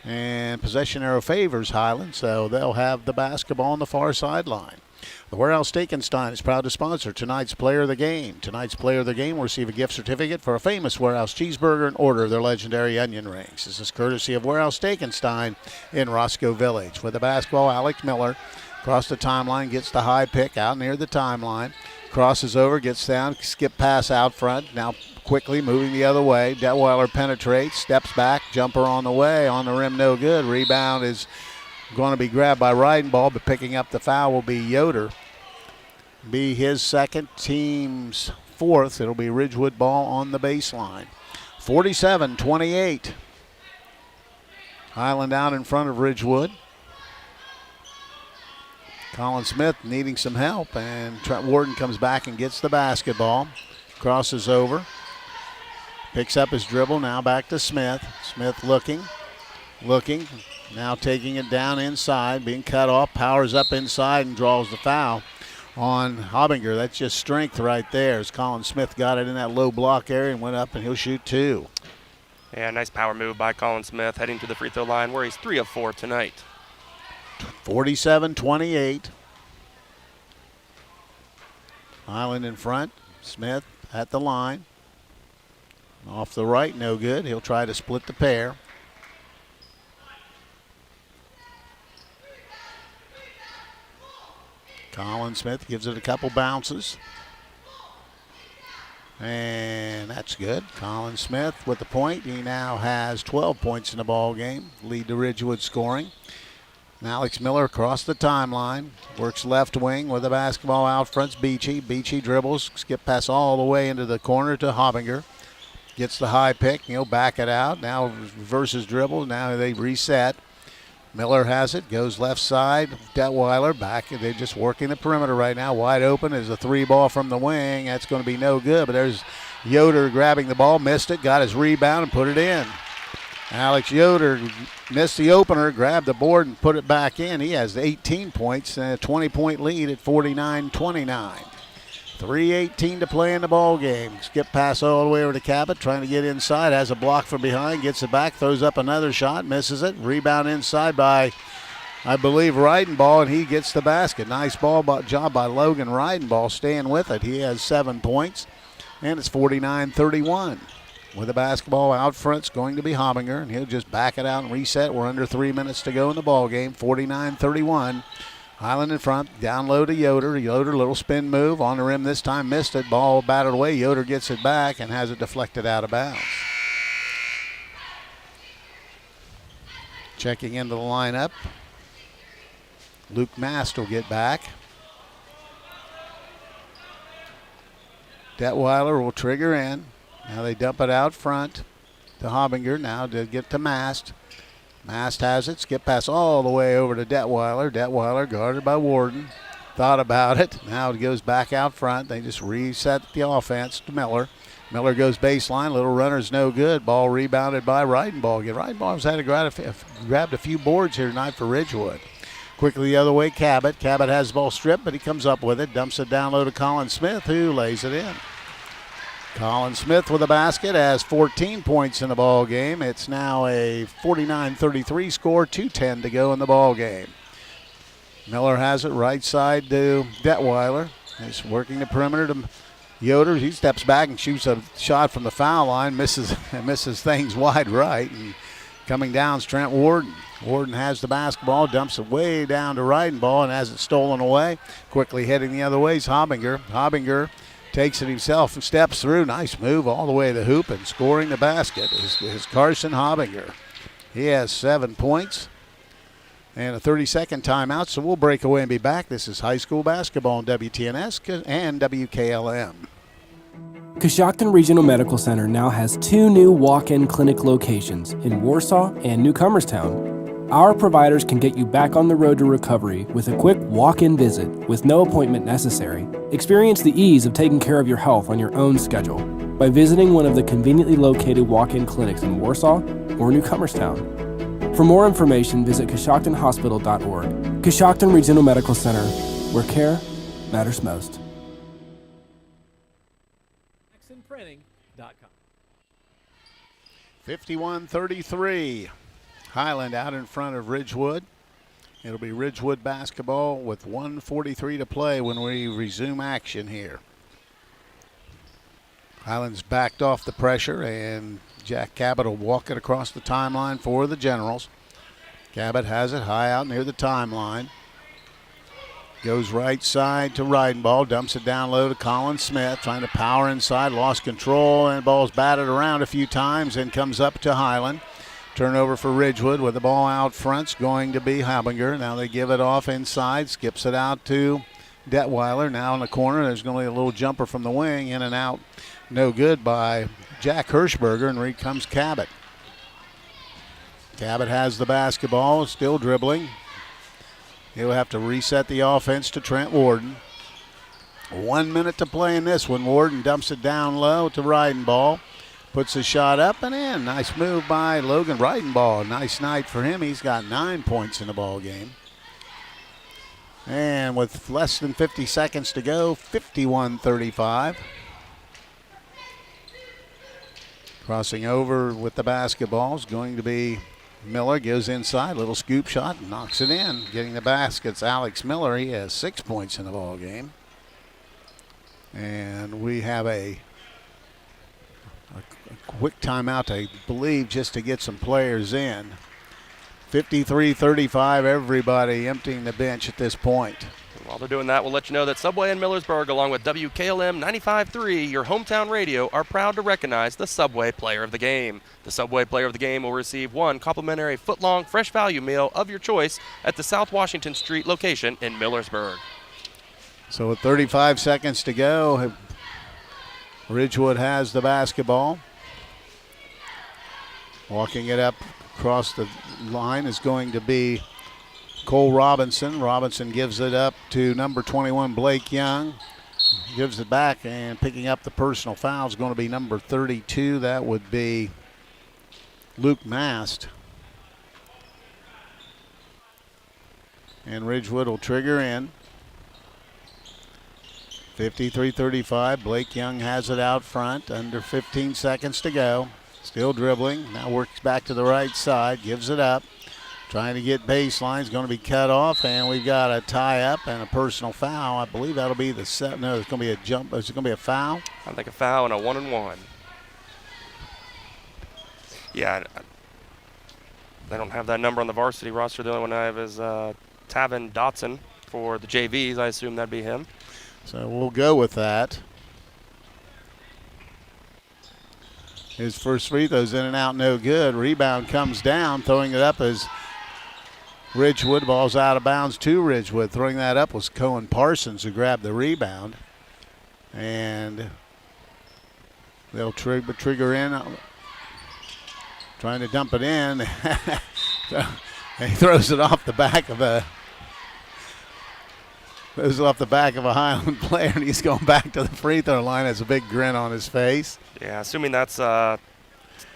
and possession arrow favors Hiland, so they'll have the basketball on the far sideline. The Warehouse Steakenstein is proud to sponsor tonight's Player of the Game. Tonight's Player of the Game will receive a gift certificate for a famous Warehouse cheeseburger and order their legendary onion rings. This is courtesy of Warehouse Steakenstein in Roscoe Village. With the basketball, Alex Miller across the timeline, gets the high pick out near the timeline, crosses over, gets down, skip pass out front, now quickly moving the other way. Detweiler penetrates, steps back, jumper on the way, on the rim, no good. Rebound is going to be grabbed by Reidenball, but picking up the foul will be Yoder. Be his second, team's fourth. It'll be Ridgewood ball on the baseline. 47-28. Hiland out in front of Ridgewood. Colin Smith needing some help, and Trent Warden comes back and gets the basketball. Crosses over. Picks up his dribble, now back to Smith. Smith looking, now taking it down inside, being cut off, powers up inside and draws the foul on Hobinger. That's just strength right there as Colin Smith got it in that low block area and went up, and he'll shoot two. Yeah, nice power move by Colin Smith, heading to the free throw line where he's 3 of 4 tonight. 47-28. Hiland in front. Smith at the line. Off the right, no good. He'll try to split the pair. Colin Smith gives it a couple bounces. And that's good. Colin Smith with the point. He now has 12 points in the ball game. Lead to Ridgewood scoring. And Alex Miller across the timeline. Works left wing with the basketball out front. Beachy. Beachy dribbles. Skip pass all the way into the corner to Hobinger. Gets the high pick. He'll back it out. Now reverses dribble. Now they reset. Miller has it. Goes left side. Detweiler back. They're just working the perimeter right now. Wide open is a three ball from the wing. That's going to be no good. But there's Yoder grabbing the ball. Missed it. Got his rebound and put it in. Alex Yoder missed the opener. Grabbed the board and put it back in. He has 18 points and a 20-point lead at 49-29. 3:18 to play in the ball game. Skip pass all the way over to Cabot, trying to get inside. Has a block from behind, gets it back, throws up another shot, misses it. Rebound inside by, I believe, Reidenball, and he gets the basket. Nice job by Logan Reidenball, staying with it. He has 7 points, and it's 49-31. With the basketball out front, it's going to be Hobinger, and he'll just back it out and reset. We're under 3 minutes to go in the ball game. 49-31. Hiland in front, down low to Yoder. Yoder, little spin move on the rim this time, missed it. Ball batted away. Yoder gets it back and has it deflected out of bounds. Checking into the lineup. Luke Mast will get back. Detweiler will trigger in. Now they dump it out front to Hobinger. Now to get to Mast. Mast has it. Skip pass all the way over to Detweiler. Detweiler guarded by Warden. Thought about it. Now it goes back out front. They just reset the offense to Miller. Miller goes baseline. Little runner's no good. Ball rebounded by Reidenball. Reidenball's had to grabbed a few boards here tonight for Ridgewood. Quickly the other way, Cabot. Cabot has the ball stripped, but he comes up with it. Dumps it down low to Colin Smith, who lays it in. Colin Smith with a basket has 14 points in the ball game. It's now a 49-33 score, 2:10 to go in the ball game. Miller has it right side to Detweiler. He's working the perimeter to Yoder. He steps back and shoots a shot from the foul line, misses things wide right. And coming down is Trent Warden. Warden has the basketball, dumps it way down to Reidenball and has it stolen away. Quickly heading the other way is Hobinger. Hobinger takes it himself and steps through. Nice move all the way to the hoop, and scoring the basket is Carson Hobinger. He has 7 points and a 30-second timeout, so we'll break away and be back. This is high school basketball on WTNS and WKLM. Coshocton Regional Medical Center now has 2 new walk-in clinic locations in Warsaw and Newcomerstown. Our providers can get you back on the road to recovery with a quick walk-in visit with no appointment necessary. Experience the ease of taking care of your health on your own schedule by visiting one of the conveniently located walk-in clinics in Warsaw or Newcomerstown. For more information, visit CoshoctonHospital.org. Coshocton Regional Medical Center, where care matters most. 51-33. Hiland out in front of Ridgewood. It'll be Ridgewood basketball with 1:43 to play when we resume action here. Hiland's backed off the pressure, and Jack Cabot will walk it across the timeline for the Generals. Cabot has it high out near the timeline. Goes right side to Reidenball, dumps it down low to Colin Smith, trying to power inside, lost control, and the ball's batted around a few times and comes up to Hiland. Turnover for Ridgewood with the ball out front's going to be Habinger. Now they give it off inside, skips it out to Detweiler. Now in the corner, there's going to be a little jumper from the wing, in and out, no good by Jack Hirschberger, and here comes Cabot. Cabot has the basketball, still dribbling. He'll have to reset the offense to Trent Warden. 1 minute to play in this one. Warden dumps it down low to Reidenball. Puts the shot up and in. Nice move by Logan Reidenball. Nice night for him. He's got 9 points in the ball game. And with less than 50 seconds to go, 51-35. Crossing over with the basketball is going to be Miller. Goes inside, little scoop shot, and knocks it in. Getting the baskets, Alex Miller. He has 6 points in the ball game. And we have a quick timeout, I believe, just to get some players in. 53-35, everybody emptying the bench at this point. While they're doing that, we'll let you know that Subway in Millersburg, along with WKLM 95.3, your hometown radio, are proud to recognize the Subway Player of the Game. The Subway Player of the Game will receive 1 complimentary foot-long fresh value meal of your choice at the South Washington Street location in Millersburg. So with 35 seconds to go, Ridgewood has the basketball. Walking it up across the line is going to be Cole Robinson. Robinson gives it up to number 21, Blake Young. Gives it back, and picking up the personal foul is going to be number 32. That would be Luke Mast. And Ridgewood will trigger in. 53-35. Blake Young has it out front. Under 15 seconds to go. Still dribbling. Now works back to the right side. Gives it up. Trying to get baseline. Is going to be cut off, and we've got a tie-up and a personal foul. I believe that'll be the set. No, it's going to be a jump. Is it going to be a foul? I think a foul and a 1-and-1. Yeah, they don't have that number on the varsity roster. The only one I have is Tavin Dotson for the JVs. I assume that'd be him. So we'll go with that. His first free throw's in and out, no good. Rebound comes down, throwing it up as Ridgewood. Ball's out of bounds to Ridgewood. Throwing that up was Cohen Parsons, who grabbed the rebound. And they'll trigger in, trying to dump it in. He throws it off the back of a Highland player, and he's going back to the free throw line. Has a big grin on his face. Yeah, assuming that's Tavin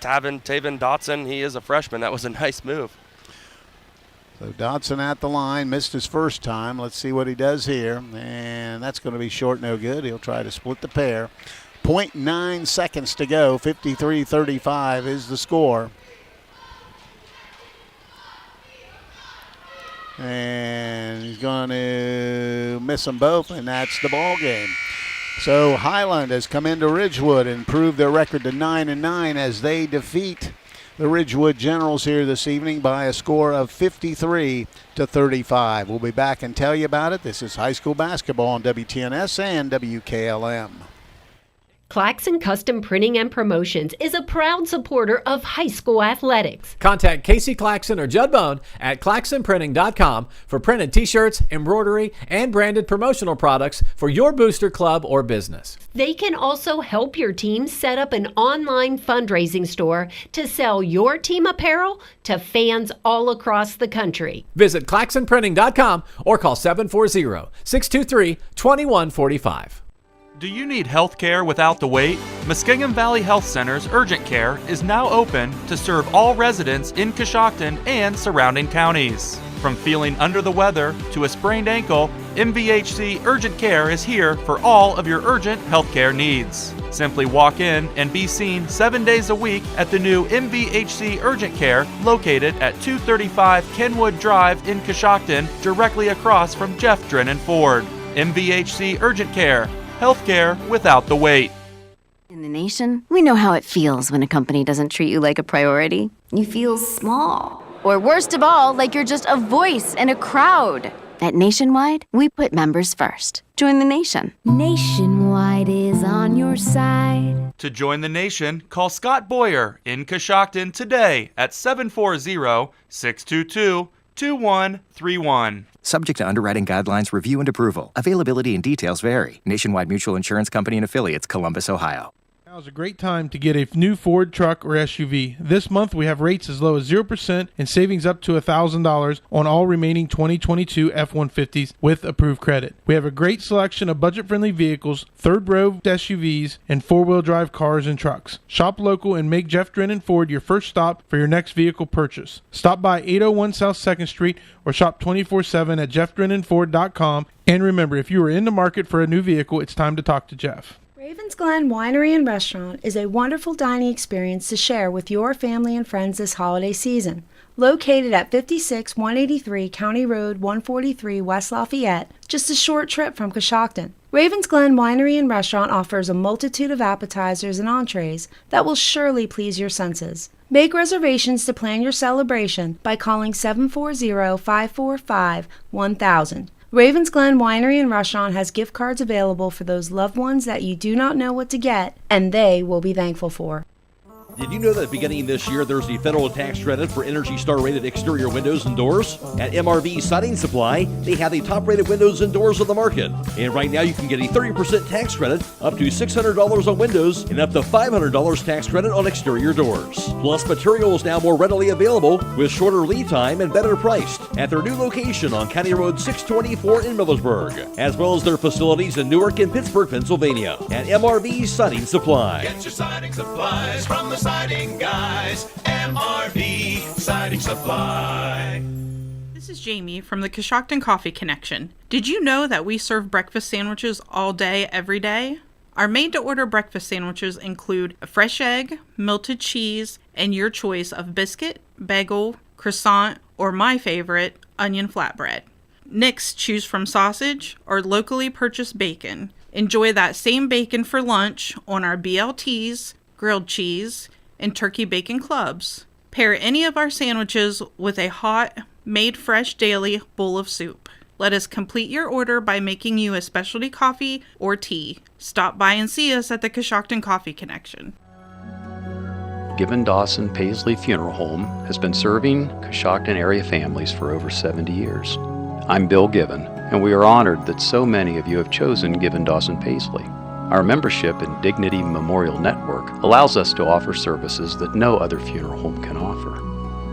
Dotson. He is a freshman. That was a nice move. So Dotson at the line, missed his first time. Let's see what he does here. And that's going to be short, no good. He'll try to split the pair. 0.9 seconds to go. 53-35 is the score. And he's going to miss them both, and that's the ball game. So Hiland has come into Ridgewood and improved their record to 9-9 as they defeat the Ridgewood Generals here this evening by a score of 53-35. We'll be back and tell you about it. This is high school basketball on WTNS and WKLM. Claxon Custom Printing and Promotions is a proud supporter of high school athletics. Contact Casey Claxon or Judd Bone at claxonprinting.com for printed t-shirts, embroidery, and branded promotional products for your booster club or business. They can also help your team set up an online fundraising store to sell your team apparel to fans all across the country. Visit claxonprinting.com or call 740-623-2145. Do you need health care without the wait? Muskingum Valley Health Center's Urgent Care is now open to serve all residents in Coshocton and surrounding counties. From feeling under the weather to a sprained ankle, MVHC Urgent Care is here for all of your urgent health care needs. Simply walk in and be seen 7 days a week at the new MVHC Urgent Care located at 235 Kenwood Drive in Coshocton, directly across from Jeff Drennan Ford. MVHC Urgent Care. Healthcare without the wait. In the nation, we know how it feels when a company doesn't treat you like a priority. You feel small. Or worst of all, like you're just a voice in a crowd. At Nationwide, we put members first. Join the nation. Nationwide is on your side. To join the nation, call Scott Boyer in Coshocton today at 740-622-2131. Subject to underwriting guidelines, review, and approval. Availability and details vary. Nationwide Mutual Insurance Company and Affiliates, Columbus, Ohio. Now is a great time to get a new Ford truck or SUV. This month we have rates as low as 0% and savings up to $1,000 on all remaining 2022 F-150s with approved credit. We have a great selection of budget-friendly vehicles, third-row SUVs, and four-wheel drive cars and trucks. Shop local and make Jeff Drennan Ford your first stop for your next vehicle purchase. Stop by 801 South 2nd Street or shop 24/7 at jeffdrennanford.com. And remember, if you are in the market for a new vehicle, it's time to talk to Jeff. Ravens Glen Winery and Restaurant is a wonderful dining experience to share with your family and friends this holiday season. Located at 56183 County Road 143 West Lafayette, just a short trip from Coshocton. Ravens Glen Winery and Restaurant offers a multitude of appetizers and entrees that will surely please your senses. Make reservations to plan your celebration by calling 740-545-1000. Ravens Glen Winery and Restaurant has gift cards available for those loved ones that you do not know what to get, and they will be thankful for. Did you know that beginning this year there's the federal tax credit for Energy Star rated exterior windows and doors? At MRV Siding Supply, they have the top rated windows and doors on the market. And right now you can get a 30% tax credit, up to $600 on windows, and up to $500 tax credit on exterior doors. Plus, material is now more readily available with shorter lead time and better priced at their new location on County Road 624 in Millersburg, as well as their facilities in Newark and Pittsburgh, Pennsylvania. At MRV Siding Supply. Get your siding supplies from the Siding Guys, MRV Siding Supply. This is Jamie from the Coshocton Coffee Connection. Did you know that we serve breakfast sandwiches all day, every day? Our made-to-order breakfast sandwiches include a fresh egg, melted cheese, and your choice of biscuit, bagel, croissant, or my favorite, onion flatbread. Next, choose from sausage or locally purchased bacon. Enjoy that same bacon for lunch on our BLTs, grilled cheese, and turkey bacon clubs. Pair any of our sandwiches with a hot, made fresh daily bowl of soup. Let us complete your order by making you a specialty coffee or tea. Stop by and see us at the Coshocton Coffee Connection. Given Dawson Paisley Funeral Home has been serving Coshocton area families for over 70 years. I'm Bill Given, and we are honored that so many of you have chosen Given Dawson Paisley. Our membership in Dignity Memorial Network allows us to offer services that no other funeral home can offer.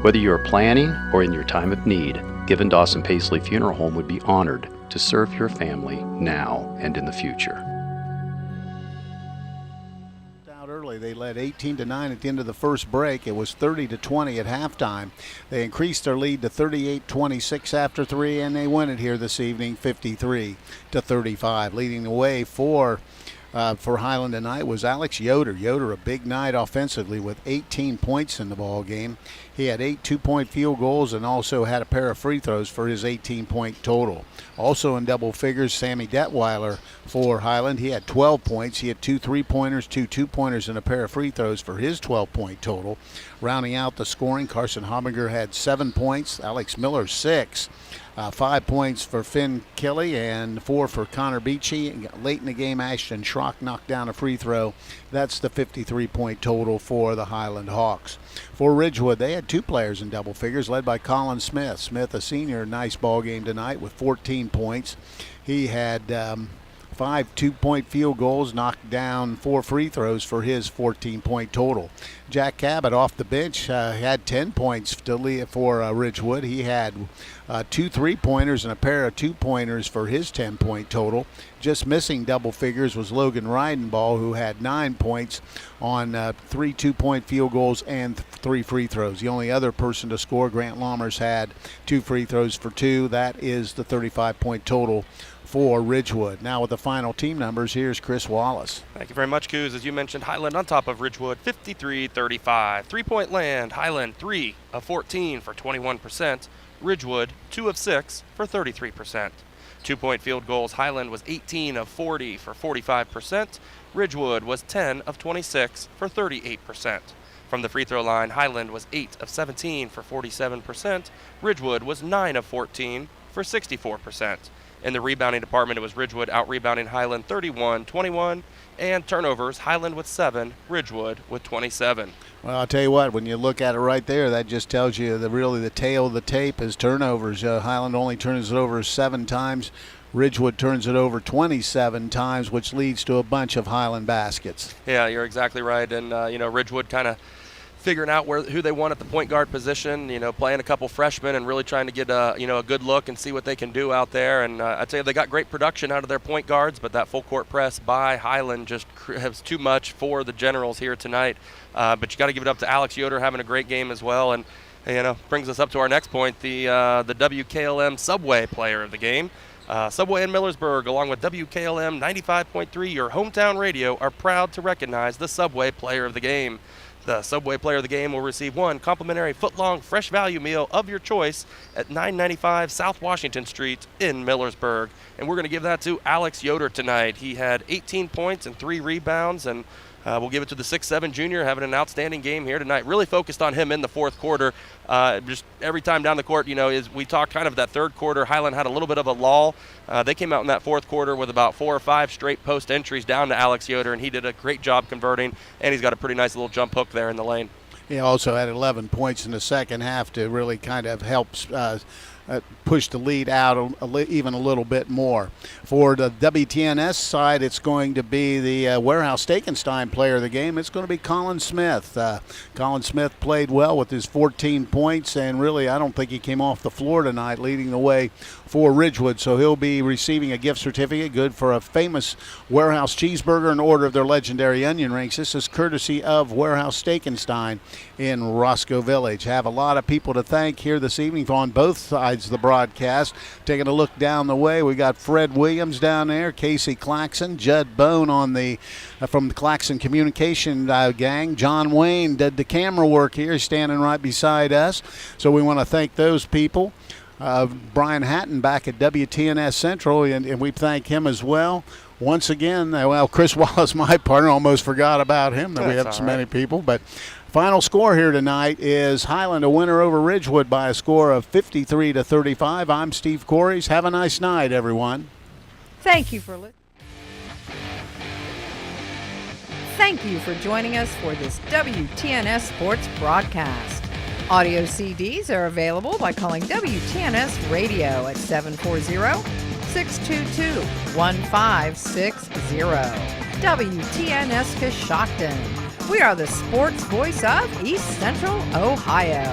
Whether you are planning or in your time of need, Given Dawson Paisley Funeral Home would be honored to serve your family now and in the future. Out early, they led 18-9 at the end of the first break. It was 30-20 at halftime. They increased their lead to 38-26 after 3, and they win it here this evening, 53-35. Leading the way for Hiland tonight was Alex Yoder. Yoder, a big night offensively with 18 points in the ball game. He had 8 2-point field goals and also had a pair of free throws for his 18-point total. Also in double figures, Sammy Detweiler for Hiland. He had 12 points. He had 2 3-pointers, 2 2-pointers, and a pair of free throws for his 12-point total. Rounding out the scoring, Carson Hobinger had 7 points. Alex Miller, 6. 5 points for Finn Kelly and 4 for Connor Beachy. Late in the game, Ashton Schrock knocked down a free throw. That's the 53-point total for the Hiland Hawks. For Ridgewood, they had 2 players in double figures, led by Colin Smith. Smith, a senior, nice ball game tonight with 14 points. He had 5 2-point field goals, knocked down 4 free throws for his 14-point total. Jack Cabot off the bench had 10 points for Ridgewood. He had 2 3-pointers and a pair of 2-pointers for his 10-point total. Just missing double figures was Logan Reidenball, who had 9 points on 3 2-point field goals and 3 free throws. The only other person to score, Grant Lammers, had 2 free throws for 2. That is the 35-point total for Ridgewood. Now with the final team numbers, here's Chris Wallace. Thank you very much, Coos. As you mentioned, Hiland on top of Ridgewood, 53-35. 3-point land, Hiland 3 of 14 for 21%. Ridgewood 2 of 6 for 33%. 2-point field goals, Hiland was 18 of 40 for 45%. Ridgewood was 10 of 26 for 38%. From the free throw line, Hiland was 8 of 17 for 47%. Ridgewood was 9 of 14 for 64%. In the rebounding department, it was Ridgewood out-rebounding Hiland 31-21, and turnovers, Hiland with 7, Ridgewood with 27. Well, I'll tell you what, when you look at it right there, that just tells you that really the tail of the tape is turnovers. Hiland only turns it over 7 times. Ridgewood turns it over 27 times, which leads to a bunch of Hiland baskets. Yeah, you're exactly right. And, Ridgewood kind of figuring out who they want at the point guard position, playing a couple freshmen and really trying to get a good look and see what they can do out there. And I'd say they got great production out of their point guards, but that full court press by Hiland just has too much for the Generals here tonight. But you got to give it up to Alex Yoder having a great game as well. And brings us up to our next point, the WKLM Subway Player of the Game. Subway in Millersburg, along with WKLM 95.3, your hometown radio, are proud to recognize the Subway Player of the Game. The Subway Player of the Game will receive 1 complimentary foot-long fresh value meal of your choice at 995 South Washington Street in Millersburg. And we're going to give that to Alex Yoder tonight. He had 18 points and 3 rebounds, and we'll give it to the 6'7 junior, having an outstanding game here tonight. Really focused on him in the fourth quarter. Just every time down the court, we talked kind of that third quarter, Hiland had a little bit of a lull. They came out in that fourth quarter with about 4 or 5 straight post entries down to Alex Yoder, and he did a great job converting, and he's got a pretty nice little jump hook there in the lane. He also had 11 points in the second half to really kind of help push the lead out even a little bit more. For the WTNS side, it's going to be the Warehouse Stekenstein Player of the Game. It's going to be Colin Smith. Colin Smith played well with his 14 points, and really I don't think he came off the floor tonight, leading the way for Ridgewood. So he'll be receiving a gift certificate, good for a famous Warehouse cheeseburger in order of their legendary onion rings. This is courtesy of Warehouse Stekenstein in Roscoe Village. Have a lot of people to thank here this evening on both sides of the broadcast. Taking a look down the way, we got Fred Williams down there, Casey Claxon, Judd Bone from the Claxon Communication gang. John Wayne did the camera work here, standing right beside us. So we want to thank those people. Brian Hatton back at WTNS Central, and we thank him as well. Once again, Chris Wallace, my partner, almost forgot about him. That we have so many people, but final score here tonight is Hiland a winner over Ridgewood by a score of 53-35. I'm Steve Corries. Have a nice night, everyone. Thank you for listening. Thank you for joining us for this WTNS Sports broadcast. Audio CDs are available by calling WTNS Radio at 740-622-1560. WTNS Coshocton. We are the sports voice of East Central Ohio.